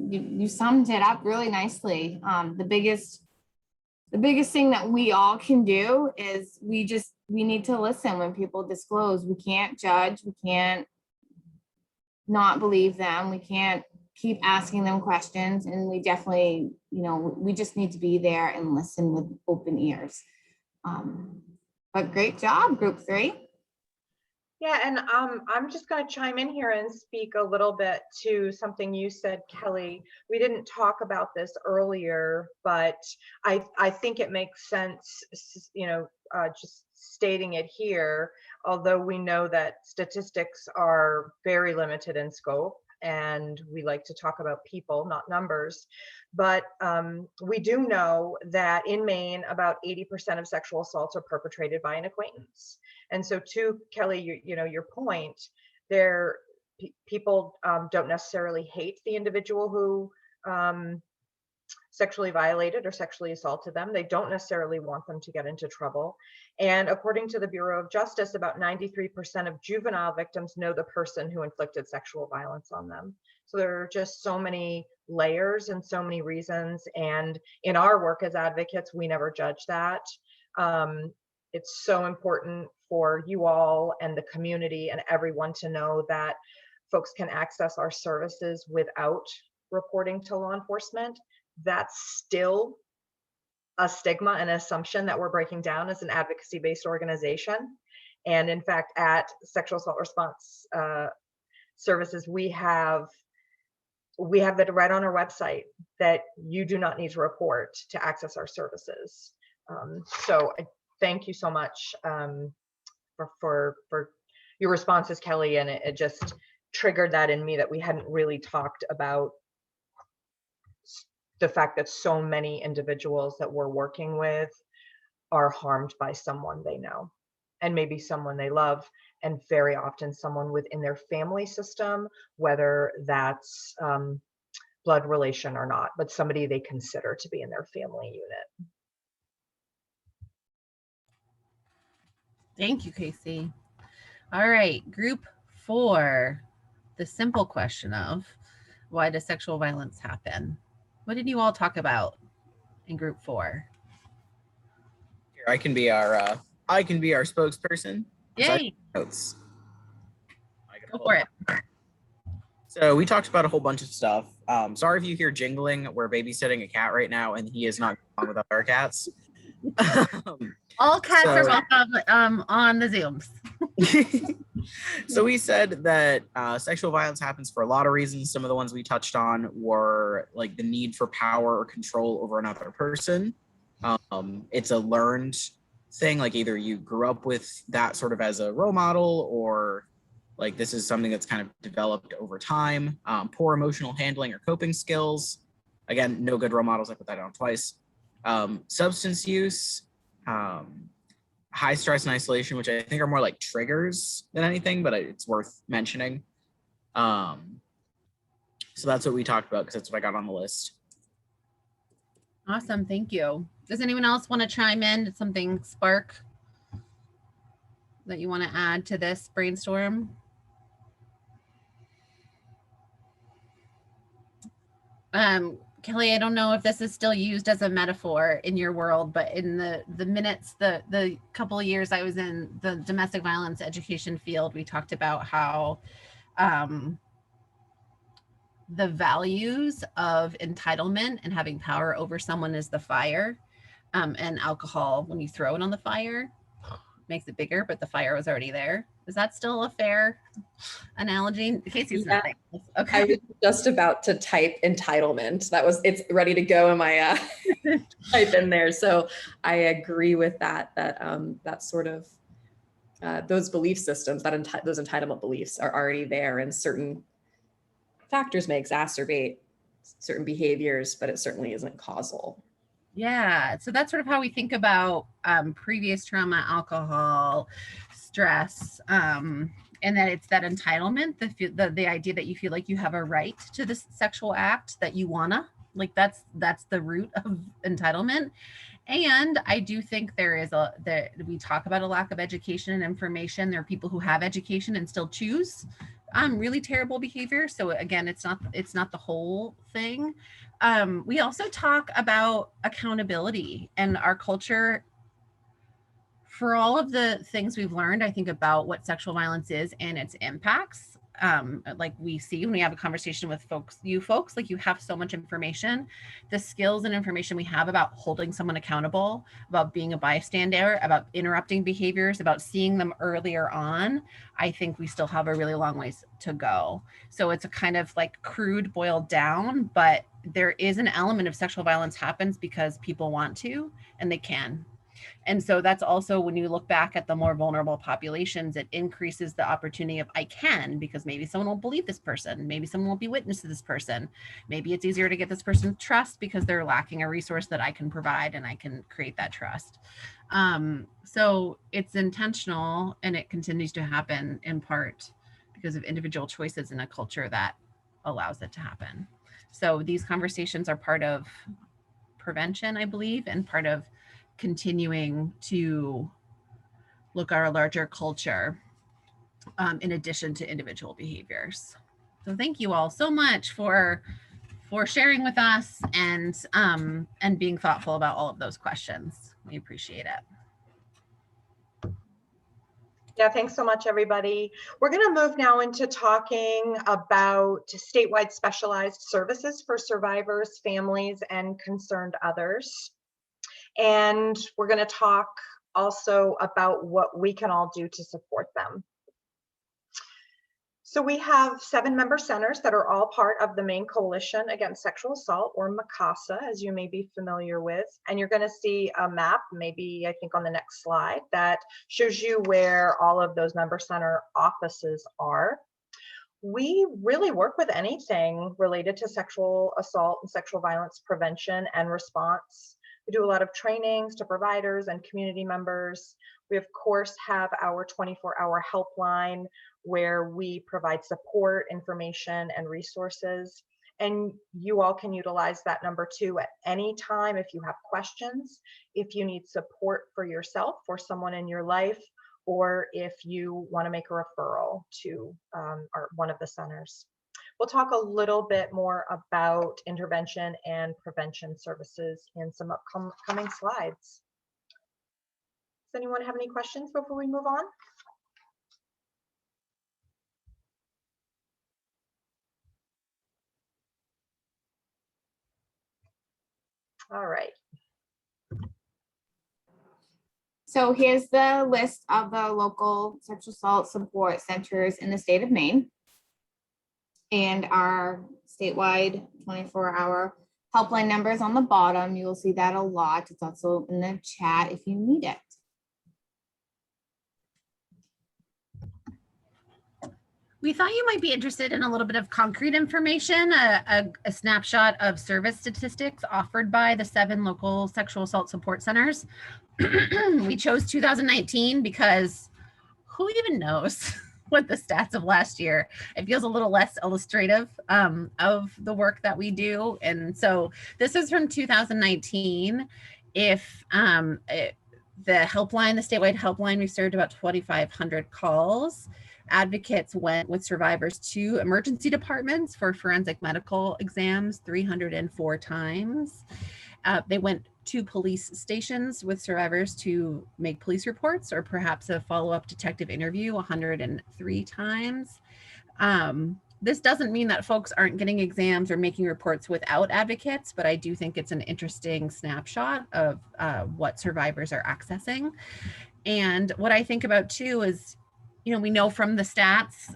You summed it up really nicely. The biggest thing that we all can do is we need to listen when people disclose. We can't judge. We can't not believe them. We can't keep asking them questions. And we definitely, you know, we just need to be there and listen with open ears. But great job, group 3. Yeah, and I'm just going to chime in here and speak a little bit to something you said, Kelly. We didn't talk about this earlier, but I think it makes sense, you know, just stating it here, although we know that statistics are very limited in scope, and we like to talk about people, not numbers. But we do know that in Maine, about 80% of sexual assaults are perpetrated by an acquaintance. And so to Kelly, you know, your point, people don't necessarily hate the individual who sexually violated or sexually assaulted them. They don't necessarily want them to get into trouble. And according to the Bureau of Justice, about 93% of juvenile victims know the person who inflicted sexual violence on them. So there are just so many layers and so many reasons. And in our work as advocates, we never judge that. It's so important for you all and the community and everyone to know that folks can access our services without reporting to law enforcement. That's still a stigma and assumption that we're breaking down as an advocacy-based organization. And in fact, at Sexual Assault Response Services, we have that right on our website that you do not need to report to access our services. So thank you so much for your responses, Kelly, and it just triggered that in me that we hadn't really talked about the fact that so many individuals that we're working with are harmed by someone they know, and maybe someone they love, and very often someone within their family system, whether that's blood relation or not, but somebody they consider to be in their family unit. Thank you, Kayce. All right, group 4, the simple question of why does sexual violence happen? What did you all talk about in group 4? Here, I can be our spokesperson. Yay! Notes. Go for it. So we talked about a whole bunch of stuff. Sorry if you hear jingling. We're babysitting a cat right now, and he is not going with other cats. All cats are welcome on the Zooms. So we said that sexual violence happens for a lot of reasons. Some of the ones we touched on were like the need for power or control over another person. It's a learned thing, like either you grew up with that sort of as a role model, or like this is something that's kind of developed over time. Poor emotional handling or coping skills. Again, no good role models. I put that down twice. Substance use, high stress and isolation, which I think are more like triggers than anything, but it's worth mentioning. So that's what we talked about, because that's what I got on the list. Awesome, thank you. Does anyone else want to chime in? Did something spark that you want to add to this brainstorm? Kelly, I don't know if this is still used as a metaphor in your world, but in the minutes, the couple of years I was in the domestic violence education field, we talked about how the values of entitlement and having power over someone is the fire, and alcohol, when you throw it on the fire, makes it bigger, but the fire was already there. Is that still a fair analogy? Kayce's nothing. Okay. I was just about to type entitlement. It's ready to go in my type in there. So I agree with that sort of those belief systems, those entitlement beliefs are already there, and certain factors may exacerbate certain behaviors, but it certainly isn't causal. Yeah, so that's sort of how we think about previous trauma, alcohol, stress, and that it's that entitlement, the idea that you feel like you have a right to this sexual act, that you wanna, like that's the root of entitlement. And I do think we talk about a lack of education and information. There are people who have education and still choose really terrible behavior. So again, it's not the whole thing. We also talk about accountability, and our culture, for all of the things we've learned, I think, about what sexual violence is and its impacts. Like we see when we have a conversation with you folks, like you have so much information, the skills and information we have about holding someone accountable, about being a bystander, about interrupting behaviors, about seeing them earlier on. I think we still have a really long ways to go. So it's a kind of like crude boiled down, but there is an element of sexual violence happens because people want to and they can. And so that's also, when you look back at the more vulnerable populations, it increases the opportunity of I can, because maybe someone will believe this person. Maybe someone will be witness to this person. Maybe it's easier to get this person trust because they're lacking a resource that I can provide, and I can create that trust. So it's intentional, and it continues to happen in part because of individual choices in a culture that allows it to happen. So these conversations are part of prevention, I believe, and part of continuing to look at our larger culture in addition to individual behaviors. So thank you all so much for sharing with us and being thoughtful about all of those questions. We appreciate it. Yeah, thanks so much, everybody. We're going to move now into talking about statewide specialized services for survivors, families, and concerned others. And we're going to talk also about what we can all do to support them. So we have 7 member centers that are all part of the Maine Coalition Against Sexual Assault, or MACASA, as you may be familiar with. And you're going to see a map, maybe I think on the next slide, that shows you where all of those member center offices are. We really work with anything related to sexual assault and sexual violence prevention and response. We do a lot of trainings to providers and community members. We, of course, have our 24-hour helpline where we provide support, information, and resources. And you all can utilize that number too at any time if you have questions, if you need support for yourself or someone in your life, or if you want to make a referral to one of the centers. We'll talk a little bit more about intervention and prevention services in some upcoming slides. Does anyone have any questions before we move on? All right. So here's the list of the local sexual assault support centers in the state of Maine, and our statewide 24-hour helpline numbers on the bottom. You will see that a lot. It's also in the chat if you need it. We thought you might be interested in a little bit of concrete information, a snapshot of service statistics offered by the 7 local sexual assault support centers. We chose 2019 because who even knows what the stats of last year? It feels a little less illustrative of the work that we do. And so this is from 2019. If the helpline, the statewide helpline, we served about 2,500 calls. Advocates went with survivors to emergency departments for forensic medical exams 304 times. They went to police stations with survivors to make police reports or perhaps a follow-up detective interview 103 times. This doesn't mean that folks aren't getting exams or making reports without advocates, but I do think it's an interesting snapshot of what survivors are accessing. And what I think about too is, we know from the stats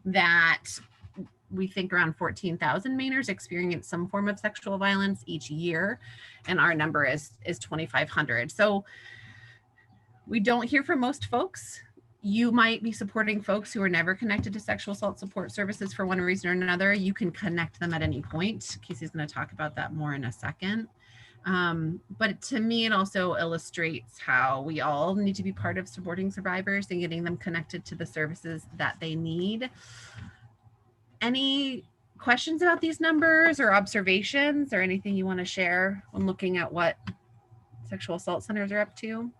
that we think around 14,000 Mainers experience some form of sexual violence each year, and our number is 2,500. So we don't hear from most folks. You might be supporting folks who are never connected to sexual assault support services for one reason or another. You can connect them at any point. Kayce's going to talk about that more in a second. But to me, it also illustrates how we all need to be part of supporting survivors and getting them connected to the services that they need. Any questions about these numbers or observations or anything you want to share when looking at what sexual assault centers are up to?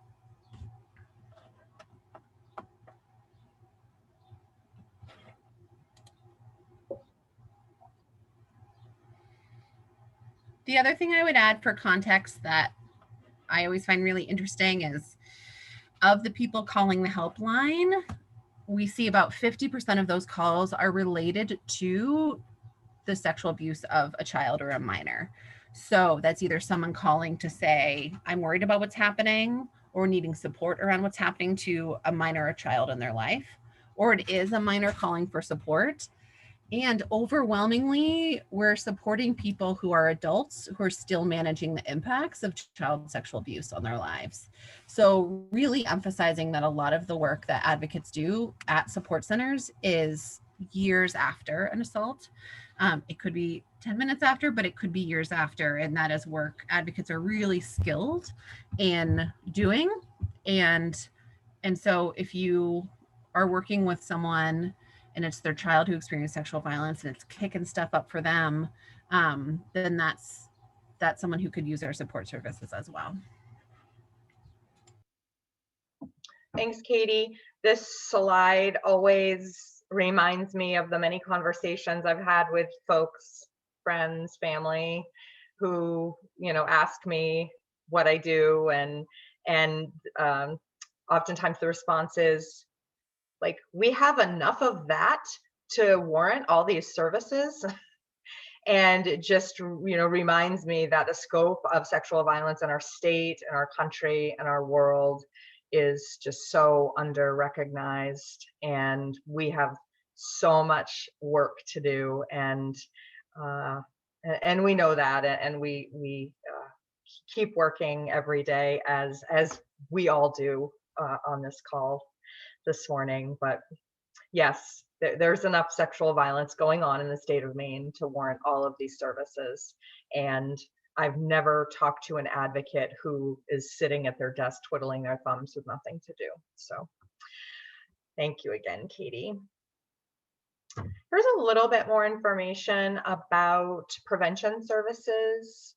The other thing I would add for context that I always find really interesting is of the people calling the helpline, we see about 50% of those calls are related to the sexual abuse of a child or a minor. So that's either someone calling to say, I'm worried about what's happening, or needing support around what's happening to a minor or child in their life, or it is a minor calling for support. And overwhelmingly, we're supporting people who are adults who are still managing the impacts of child sexual abuse on their lives. So really emphasizing that a lot of the work that advocates do at support centers is years after an assault. It could be 10 minutes after, but it could be years after. And that is work advocates are really skilled in doing. And so if you are working with someone and it's their child who experienced sexual violence and it's kicking stuff up for them, then that's someone who could use our support services as well. Thanks, Katie. This slide always reminds me of the many conversations I've had with folks, friends, family, who, ask me what I do, and oftentimes the response is, like, we have enough of that to warrant all these services. And it just, reminds me that the scope of sexual violence in our state, in our country, and our world is just so under-recognized. And we have so much work to do. And we know that, and we keep working every day as we all do on this call this morning. But yes, there's enough sexual violence going on in the state of Maine to warrant all of these services. And I've never talked to an advocate who is sitting at their desk twiddling their thumbs with nothing to do. So thank you again, Katie. Here's a little bit more information about prevention services.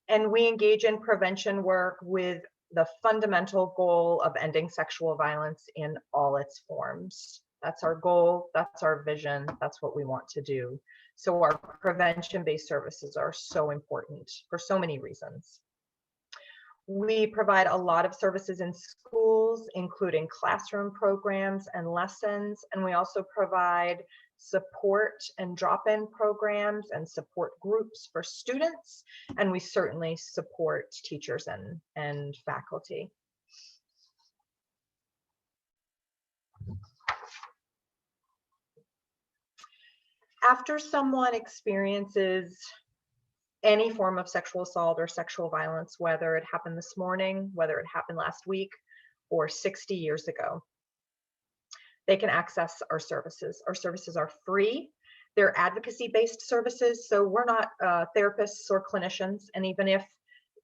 And we engage in prevention work with the fundamental goal of ending sexual violence in all its forms. That's our goal, that's our vision, that's what we want to do. So our prevention-based services are so important for so many reasons. We provide a lot of services in schools, including classroom programs and lessons, and we also provide support and drop-in programs and support groups for students, and we certainly support teachers and faculty. After someone experiences any form of sexual assault or sexual violence, whether it happened this morning, whether it happened last week, or 60 years ago, they can access our services. Our services are free. They're advocacy-based services, so we're not therapists or clinicians. And even if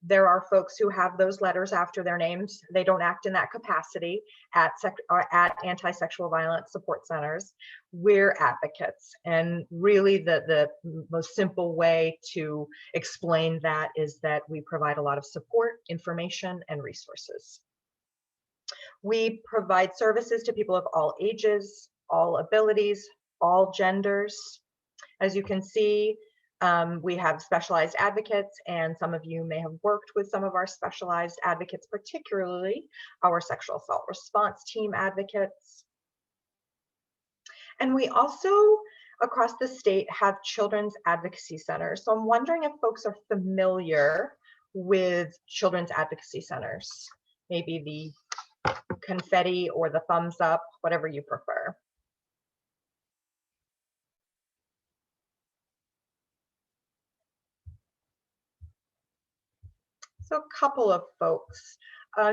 there are folks who have those letters after their names, they don't act in that capacity at anti-sexual violence support centers. We're advocates. And really the most simple way to explain that is that we provide a lot of support, information, and resources. We provide services to people of all ages, all abilities, all genders. As you can see, we have specialized advocates, and some of you may have worked with some of our specialized advocates, particularly our sexual assault response team advocates. And we also, across the state, have children's advocacy centers. So I'm wondering if folks are familiar with children's advocacy centers, maybe the confetti or the thumbs up, whatever you prefer. So a couple of folks,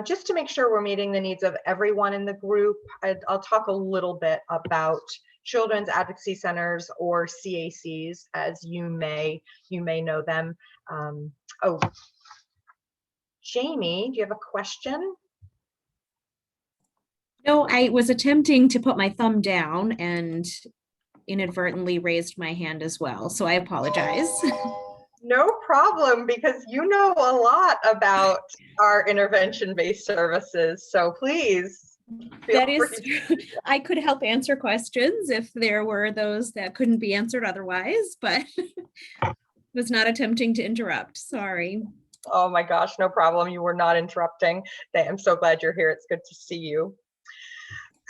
just to make sure we're meeting the needs of everyone in the group, I'll talk a little bit about children's advocacy centers, or CACs, as you may know them. Oh, Jamie, do you have a question? No, I was attempting to put my thumb down and inadvertently raised my hand as well, so I apologize. No problem, because you know a lot about our intervention-based services, so please. That is true. I could help answer questions if there were those that couldn't be answered otherwise, but was not attempting to interrupt. Sorry. Oh my gosh, no problem. You were not interrupting. I'm so glad you're here. It's good to see you.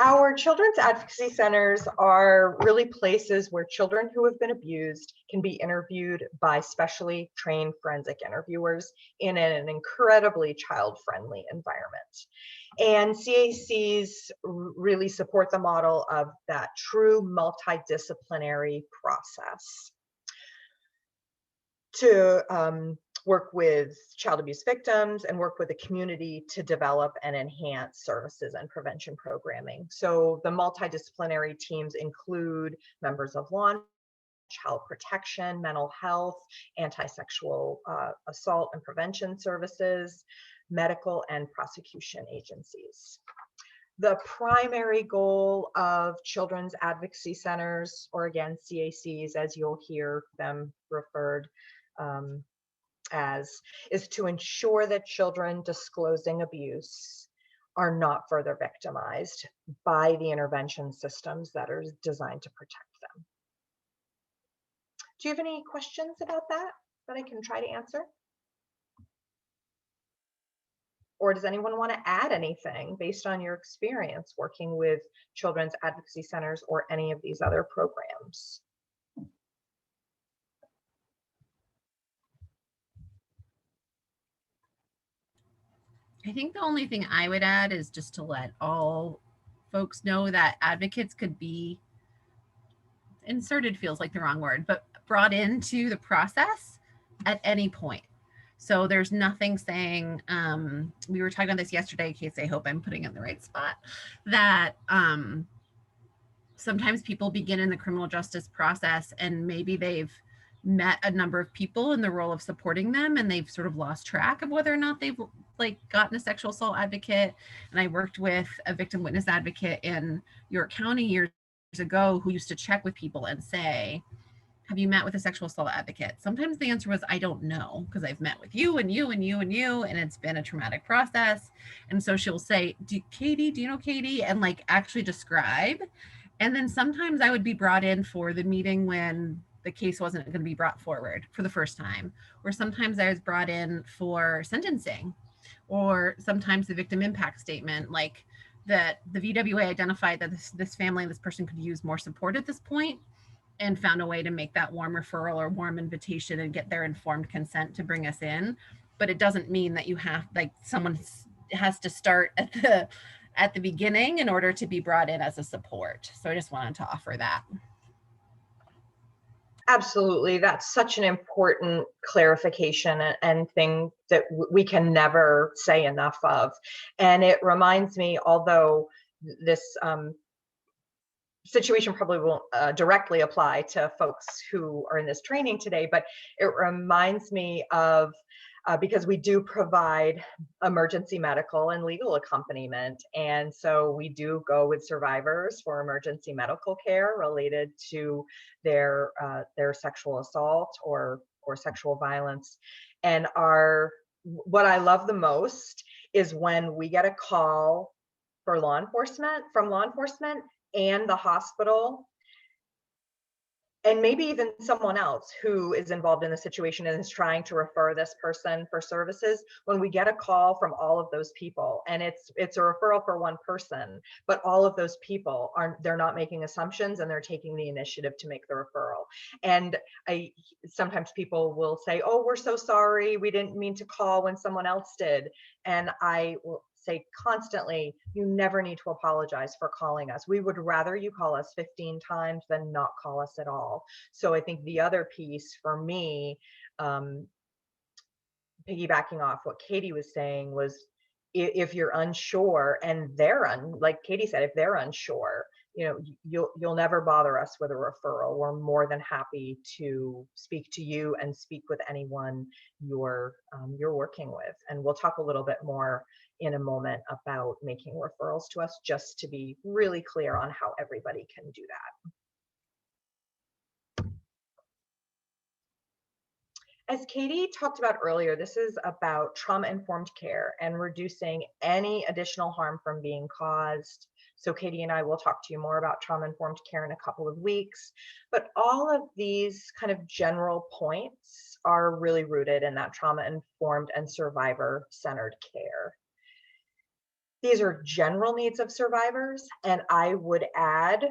Our children's advocacy centers are really places where children who have been abused can be interviewed by specially trained forensic interviewers in an incredibly child-friendly environment. And CACs really support the model of that true multidisciplinary process to work with child abuse victims and work with the community to develop and enhance services and prevention programming. So the multidisciplinary teams include members of law, child protection, mental health, anti-sexual assault and prevention services, medical and prosecution agencies. The primary goal of children's advocacy centers, or again, CACs, as you'll hear them referred as, is to ensure that children disclosing abuse are not further victimized by the intervention systems that are designed to protect them. Do you have any questions about that I can try to answer? Or does anyone want to add anything based on your experience working with children's advocacy centers or any of these other programs? I think the only thing I would add is just to let all folks know that advocates could be inserted, feels like the wrong word, but brought into the process at any point. So there's nothing saying, we were talking about this yesterday, Kayce, I hope I'm putting it in the right spot, that sometimes people begin in the criminal justice process and maybe they've met a number of people in the role of supporting them and they've sort of lost track of whether or not they've gotten a sexual assault advocate. And I worked with a victim witness advocate in York County years ago who used to check with people and say, have you met with a sexual assault advocate? Sometimes the answer was, I don't know, because I've met with you and you and you and you, and it's been a traumatic process. And so she'll say, Katie, do you know Katie? And actually describe. And then sometimes I would be brought in for the meeting when the case wasn't going to be brought forward for the first time. Or sometimes I was brought in for sentencing, or sometimes the victim impact statement, that the VWA identified that this family, this person could use more support at this point, and found a way to make that warm referral or warm invitation and get their informed consent to bring us in. But it doesn't mean that you have, someone has to start at the beginning in order to be brought in as a support. So I just wanted to offer that. Absolutely. That's such an important clarification and thing that we can never say enough of. And it reminds me, although this situation probably won't directly apply to folks who are in this training today, but it reminds me of because we do provide emergency medical and legal accompaniment. And so we do go with survivors for emergency medical care related to their sexual assault or sexual violence. And what I love the most is when we get a call from law enforcement and the hospital, and maybe even someone else who is involved in the situation and is trying to refer this person for services, when we get a call from all of those people, and it's a referral for one person, but all of those people they're not making assumptions and they're taking the initiative to make the referral. And sometimes people will say, oh, we're so sorry, we didn't mean to call when someone else did. And I will say constantly, you never need to apologize for calling us. We would rather you call us 15 times than not call us at all. So I think the other piece for me, piggybacking off what Katie was saying, was if you're unsure and like Katie said, if they're unsure, you'll never bother us with a referral. We're more than happy to speak to you and speak with anyone you're working with. And we'll talk a little bit more in a moment about making referrals to us, just to be really clear on how everybody can do that. As Katie talked about earlier, this is about trauma-informed care and reducing any additional harm from being caused. So Katie and I will talk to you more about trauma-informed care in a couple of weeks, but all of these kind of general points are really rooted in that trauma-informed and survivor-centered care. These are general needs of survivors, and I would add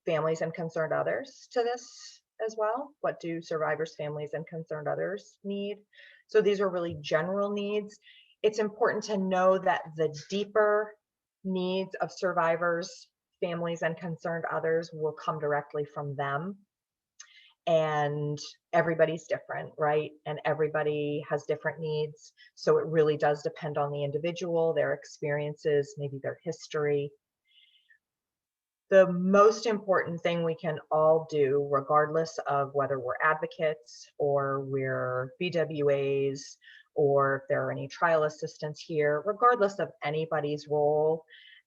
families and concerned others to this as well. What do survivors, families, and concerned others need? So these are really general needs. It's important to know that the deeper needs of survivors, families, and concerned others will come directly from them. And everybody's different, right? And everybody has different needs. So it really does depend on the individual, their experiences, maybe their history. The most important thing we can all do, regardless of whether we're advocates or we're BWAs, or if there are any trial assistants here, regardless of anybody's role,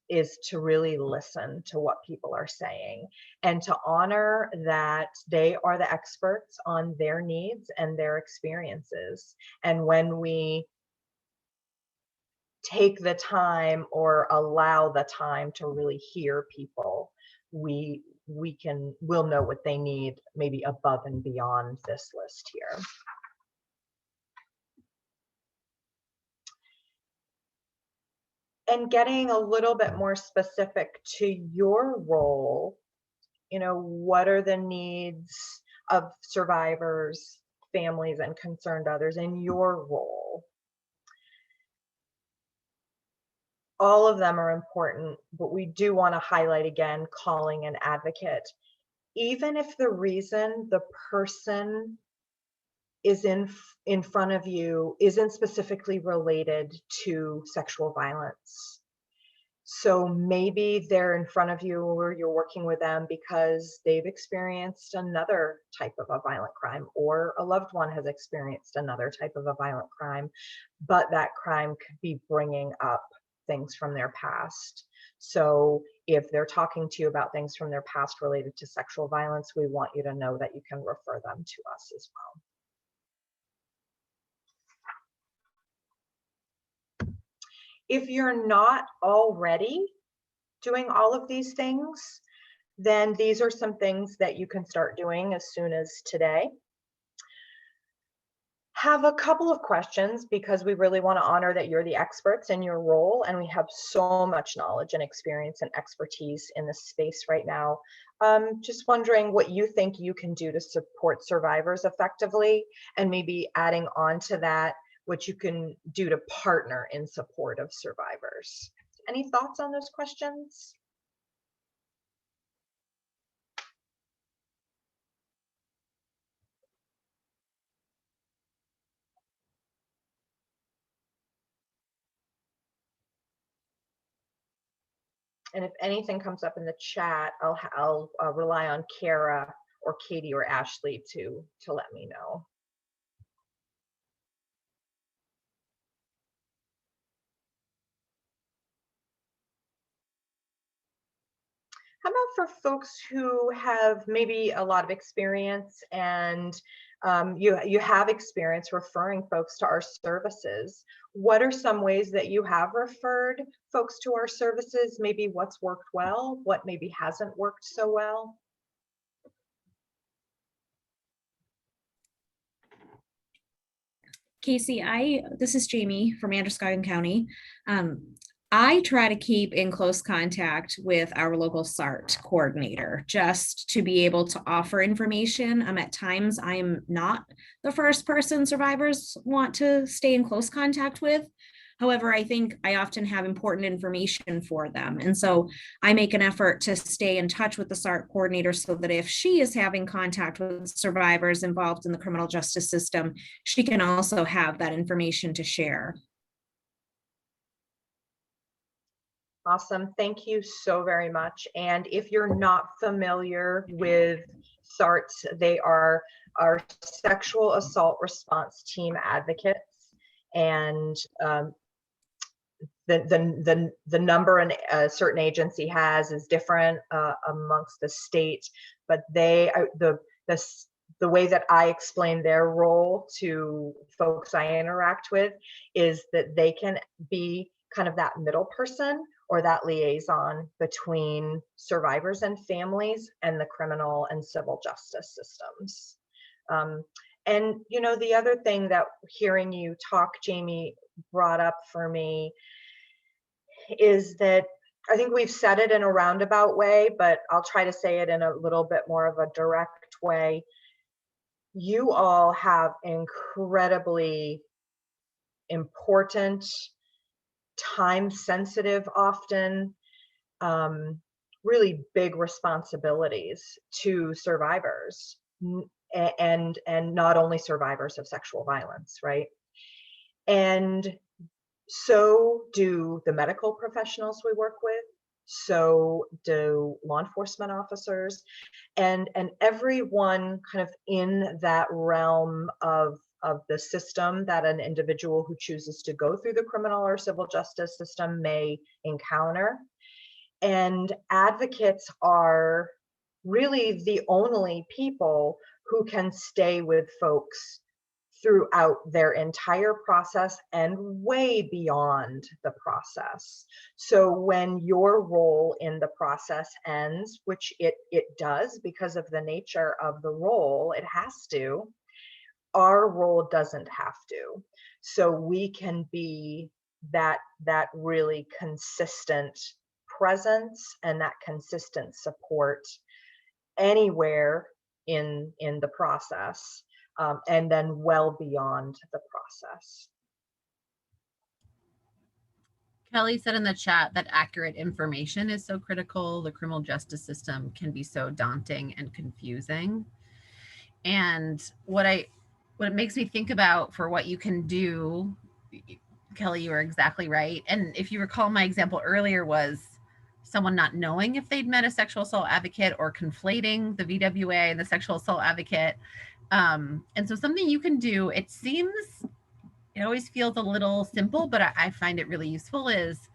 is to really listen to what people are saying and to honor that they are the experts on their needs and their experiences. And when we take the time or allow the time to really hear people, we'll know what they need, maybe above and beyond this list here. And getting a little bit more specific to your role, what are the needs of survivors, families, and concerned others in your role? All of them are important, but we do want to highlight again calling an advocate. Even if the reason the person is in front of you isn't specifically related to sexual violence. So maybe they're in front of you or you're working with them because they've experienced another type of a violent crime, or a loved one has experienced another type of a violent crime, but that crime could be bringing up things from their past. So if they're talking to you about things from their past related to sexual violence, we want you to know that you can refer them to us as well. If you're not already doing all of these things, then these are some things that you can start doing as soon as today. Have a couple of questions, because we really want to honor that you're the experts in your role, and we have so much knowledge and experience and expertise in this space right now. Just wondering what you think you can do to support survivors effectively, and maybe adding on to that, what you can do to partner in support of survivors. Any thoughts on those questions? And if anything comes up in the chat, I'll rely on Kara or Katie or Ashley to let me know. How about for folks who have maybe a lot of experience and you have experience referring folks to our services? What are some ways that you have referred folks to our services? Maybe what's worked well, what maybe hasn't worked so well? Kayce, this is Jamie from Androscoggin County. I try to keep in close contact with our local SART coordinator just to be able to offer information. At times, I am not the first person survivors want to stay in close contact with. However, I think I often have important information for them. And so I make an effort to stay in touch with the SART coordinator so that if she is having contact with survivors involved in the criminal justice system, she can also have that information to share. Awesome. Thank you so very much. And if you're not familiar with SART, they are our sexual assault response team advocates. And the number a certain agency has is different amongst the state, but they the way that I explain their role to folks I interact with is that they can be kind of that middle person or that liaison between survivors and families and the criminal and civil justice systems. And you know, the other thing that hearing you talk, Jamie, brought up for me is that I think we've said it in a roundabout way, but I'll try to say it in a little bit more of a direct way. You all have incredibly important, time-sensitive, often really big responsibilities to survivors, and not only survivors of sexual violence, right? And so do the medical professionals we work with, so do law enforcement officers, and everyone kind of in that realm of the system that an individual who chooses to go through the criminal or civil justice system may encounter. And advocates are really the only people who can stay with folks throughout their entire process and way beyond the process. So when your role in the process ends, which it does because of the nature of the role, it has to, our role doesn't have to. So we can be that really consistent presence and that consistent support anywhere in the process, and then well beyond the process. Kelly said in the chat that accurate information is so critical. The criminal justice system can be so daunting and confusing. And what it makes me think about for what you can do, Kelly, you were exactly right. And if you recall, my example earlier was someone not knowing if they'd met a sexual assault advocate or conflating the VWA and the sexual assault advocate. And so something you can do, it always feels a little simple, but I find it really useful, is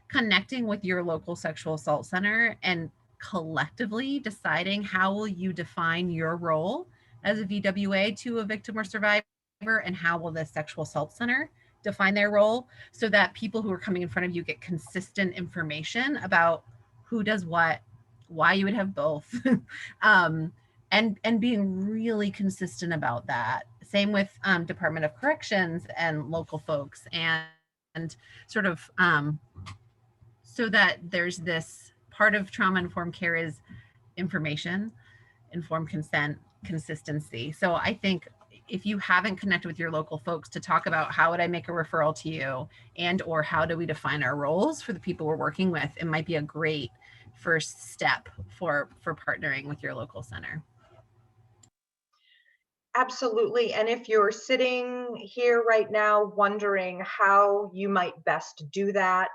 connecting with your local sexual assault center and collectively deciding how will you define your role as a VWA to a victim or survivor, and how will the sexual assault center define their role, so that people who are coming in front of you get consistent information about who does what, why you would have both, and being really consistent about that. Same with Department of Corrections and local folks, and sort of so that there's this part of trauma-informed care is information, informed consent, consistency. So I think if you haven't connected with your local folks to talk about how would I make a referral to you, and or how do we define our roles for the people we're working with, it might be a great first step for partnering with your local center. Absolutely. And if you're sitting here right now wondering how you might best do that,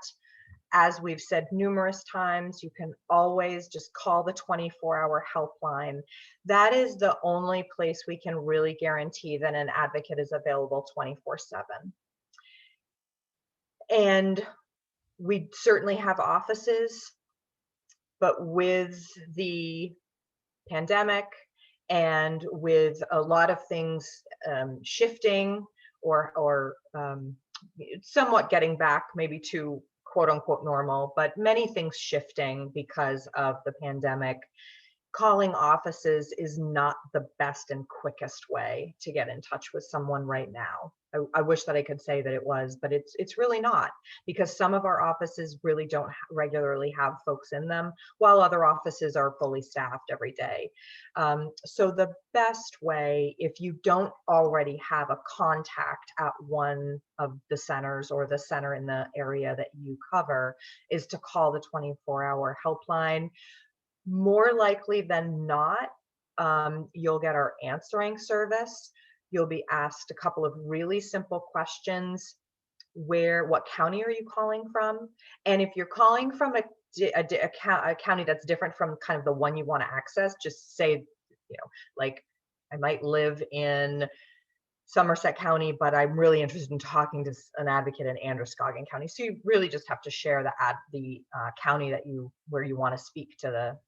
As we've said numerous times, you can always just call the 24-hour helpline. That is the only place we can really guarantee that an advocate is available 24/7. And we certainly have offices, but with the pandemic and with a lot of things shifting or somewhat getting back maybe to quote unquote normal, but many things shifting because of the pandemic, calling offices is not the best and quickest way to get in touch with someone right now. I wish that I could say that it was, but it's really not, because some of our offices really don't regularly have folks in them, while other offices are fully staffed every day. So the best way, if you don't already have a contact at one of the centers or the center in the area that you cover, is to call the 24-hour helpline. More likely than not, you'll get our answering service. You'll be asked a couple of really simple questions. What county are you calling from? And if you're calling from a county that's different from kind of the one you want to access, just say, like, I might live in Somerset County, but I'm really interested in talking to an advocate in Androscoggin County. So you really just have to share the county where you want to speak to the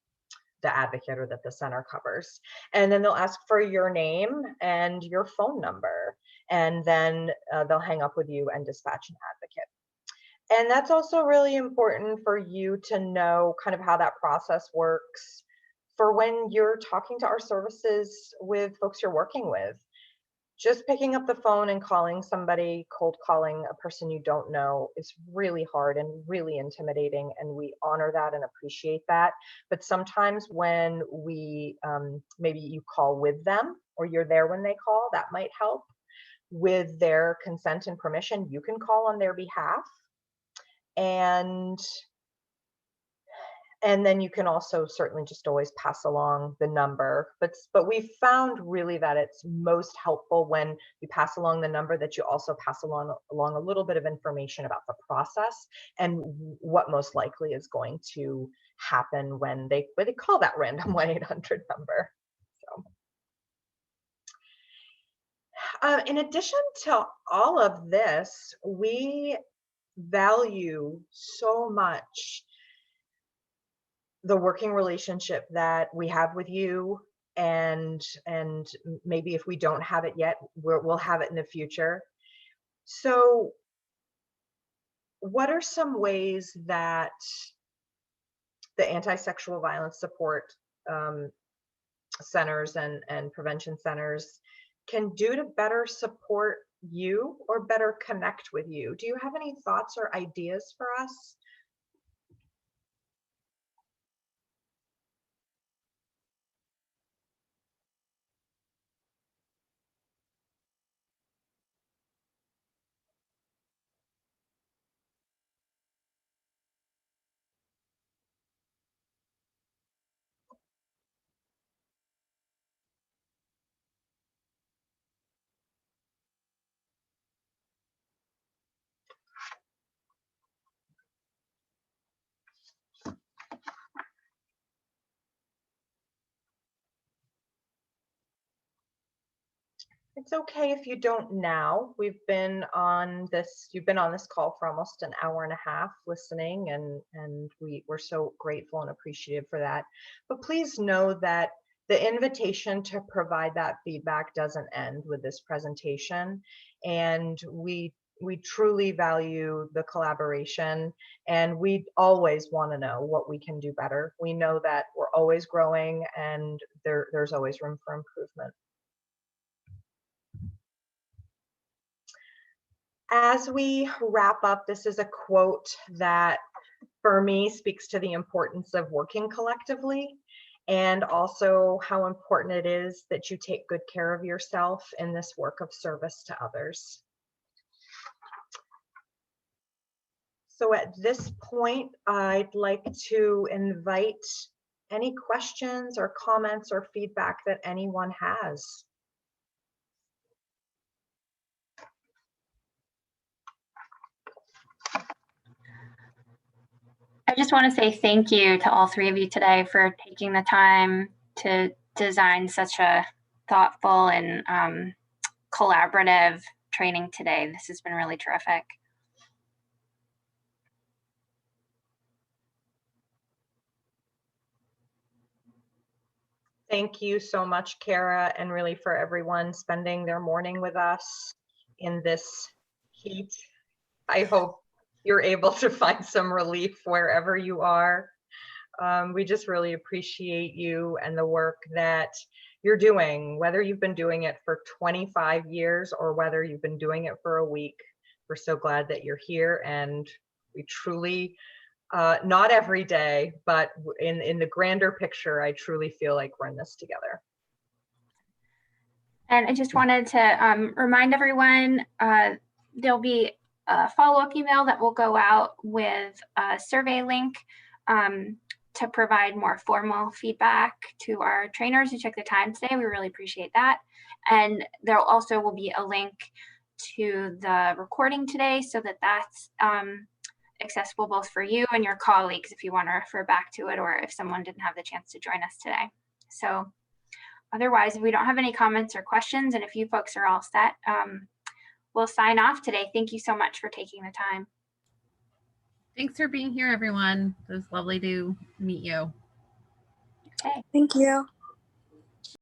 advocate or that the center covers. And then they'll ask for your name and your phone number, and then they'll hang up with you and dispatch an advocate. And that's also really important for you to know kind of how that process works for when you're talking to our services with folks you're working with. Just picking up the phone and calling somebody, cold calling a person you don't know, is really hard and really intimidating, and we honor that and appreciate that. But sometimes when we, maybe you call with them or you're there when they call, that might help. With their consent and permission, you can call on their behalf. And then you can also certainly just always pass along the number. But we found really that it's most helpful when you pass along the number, that you also pass along a little bit of information about the process and what most likely is going to happen when they call that random 1-800 number. So, in addition to all of this, we value so much the working relationship that we have with you, and maybe if we don't have it yet, we'll have it in the future. So what are some ways that the anti-sexual violence support centers and prevention centers can do to better support you or better connect with you? Do you have any thoughts or ideas for us? It's okay if you don't now. You've been on this call for almost an hour and a half listening, and we're so grateful and appreciative for that. But please know that the invitation to provide that feedback doesn't end with this presentation. And we truly value the collaboration, and we always want to know what we can do better. We know that we're always growing, and there's always room for improvement. As we wrap up, this is a quote that for me speaks to the importance of working collectively, and also how important it is that you take good care of yourself in this work of service to others. So at this point, I'd like to invite any questions or comments or feedback that anyone has. I just want to say thank you to all three of you today for taking the time to design such a thoughtful and collaborative training today. This has been really terrific. Thank you so much, Kara, and really for everyone spending their morning with us in this heat. I hope you're able to find some relief wherever you are. We just really appreciate you and the work that you're doing, whether you've been doing it for 25 years or whether you've been doing it for a week. We're so glad that you're here, and we truly, not every day, but in the grander picture, I truly feel like we're in this together. And I just wanted to remind everyone, there'll be a follow-up email that will go out with a survey link to provide more formal feedback to our trainers who took the time today. We really appreciate that. And there also will be a link to the recording today so that that's accessible both for you and your colleagues if you want to refer back to it, or if someone didn't have the chance to join us today. So otherwise, if we don't have any comments or questions, and if you folks are all set, we'll sign off today. Thank you so much for taking the time. Thanks for being here, everyone. It was lovely to meet you. Okay. Thank you.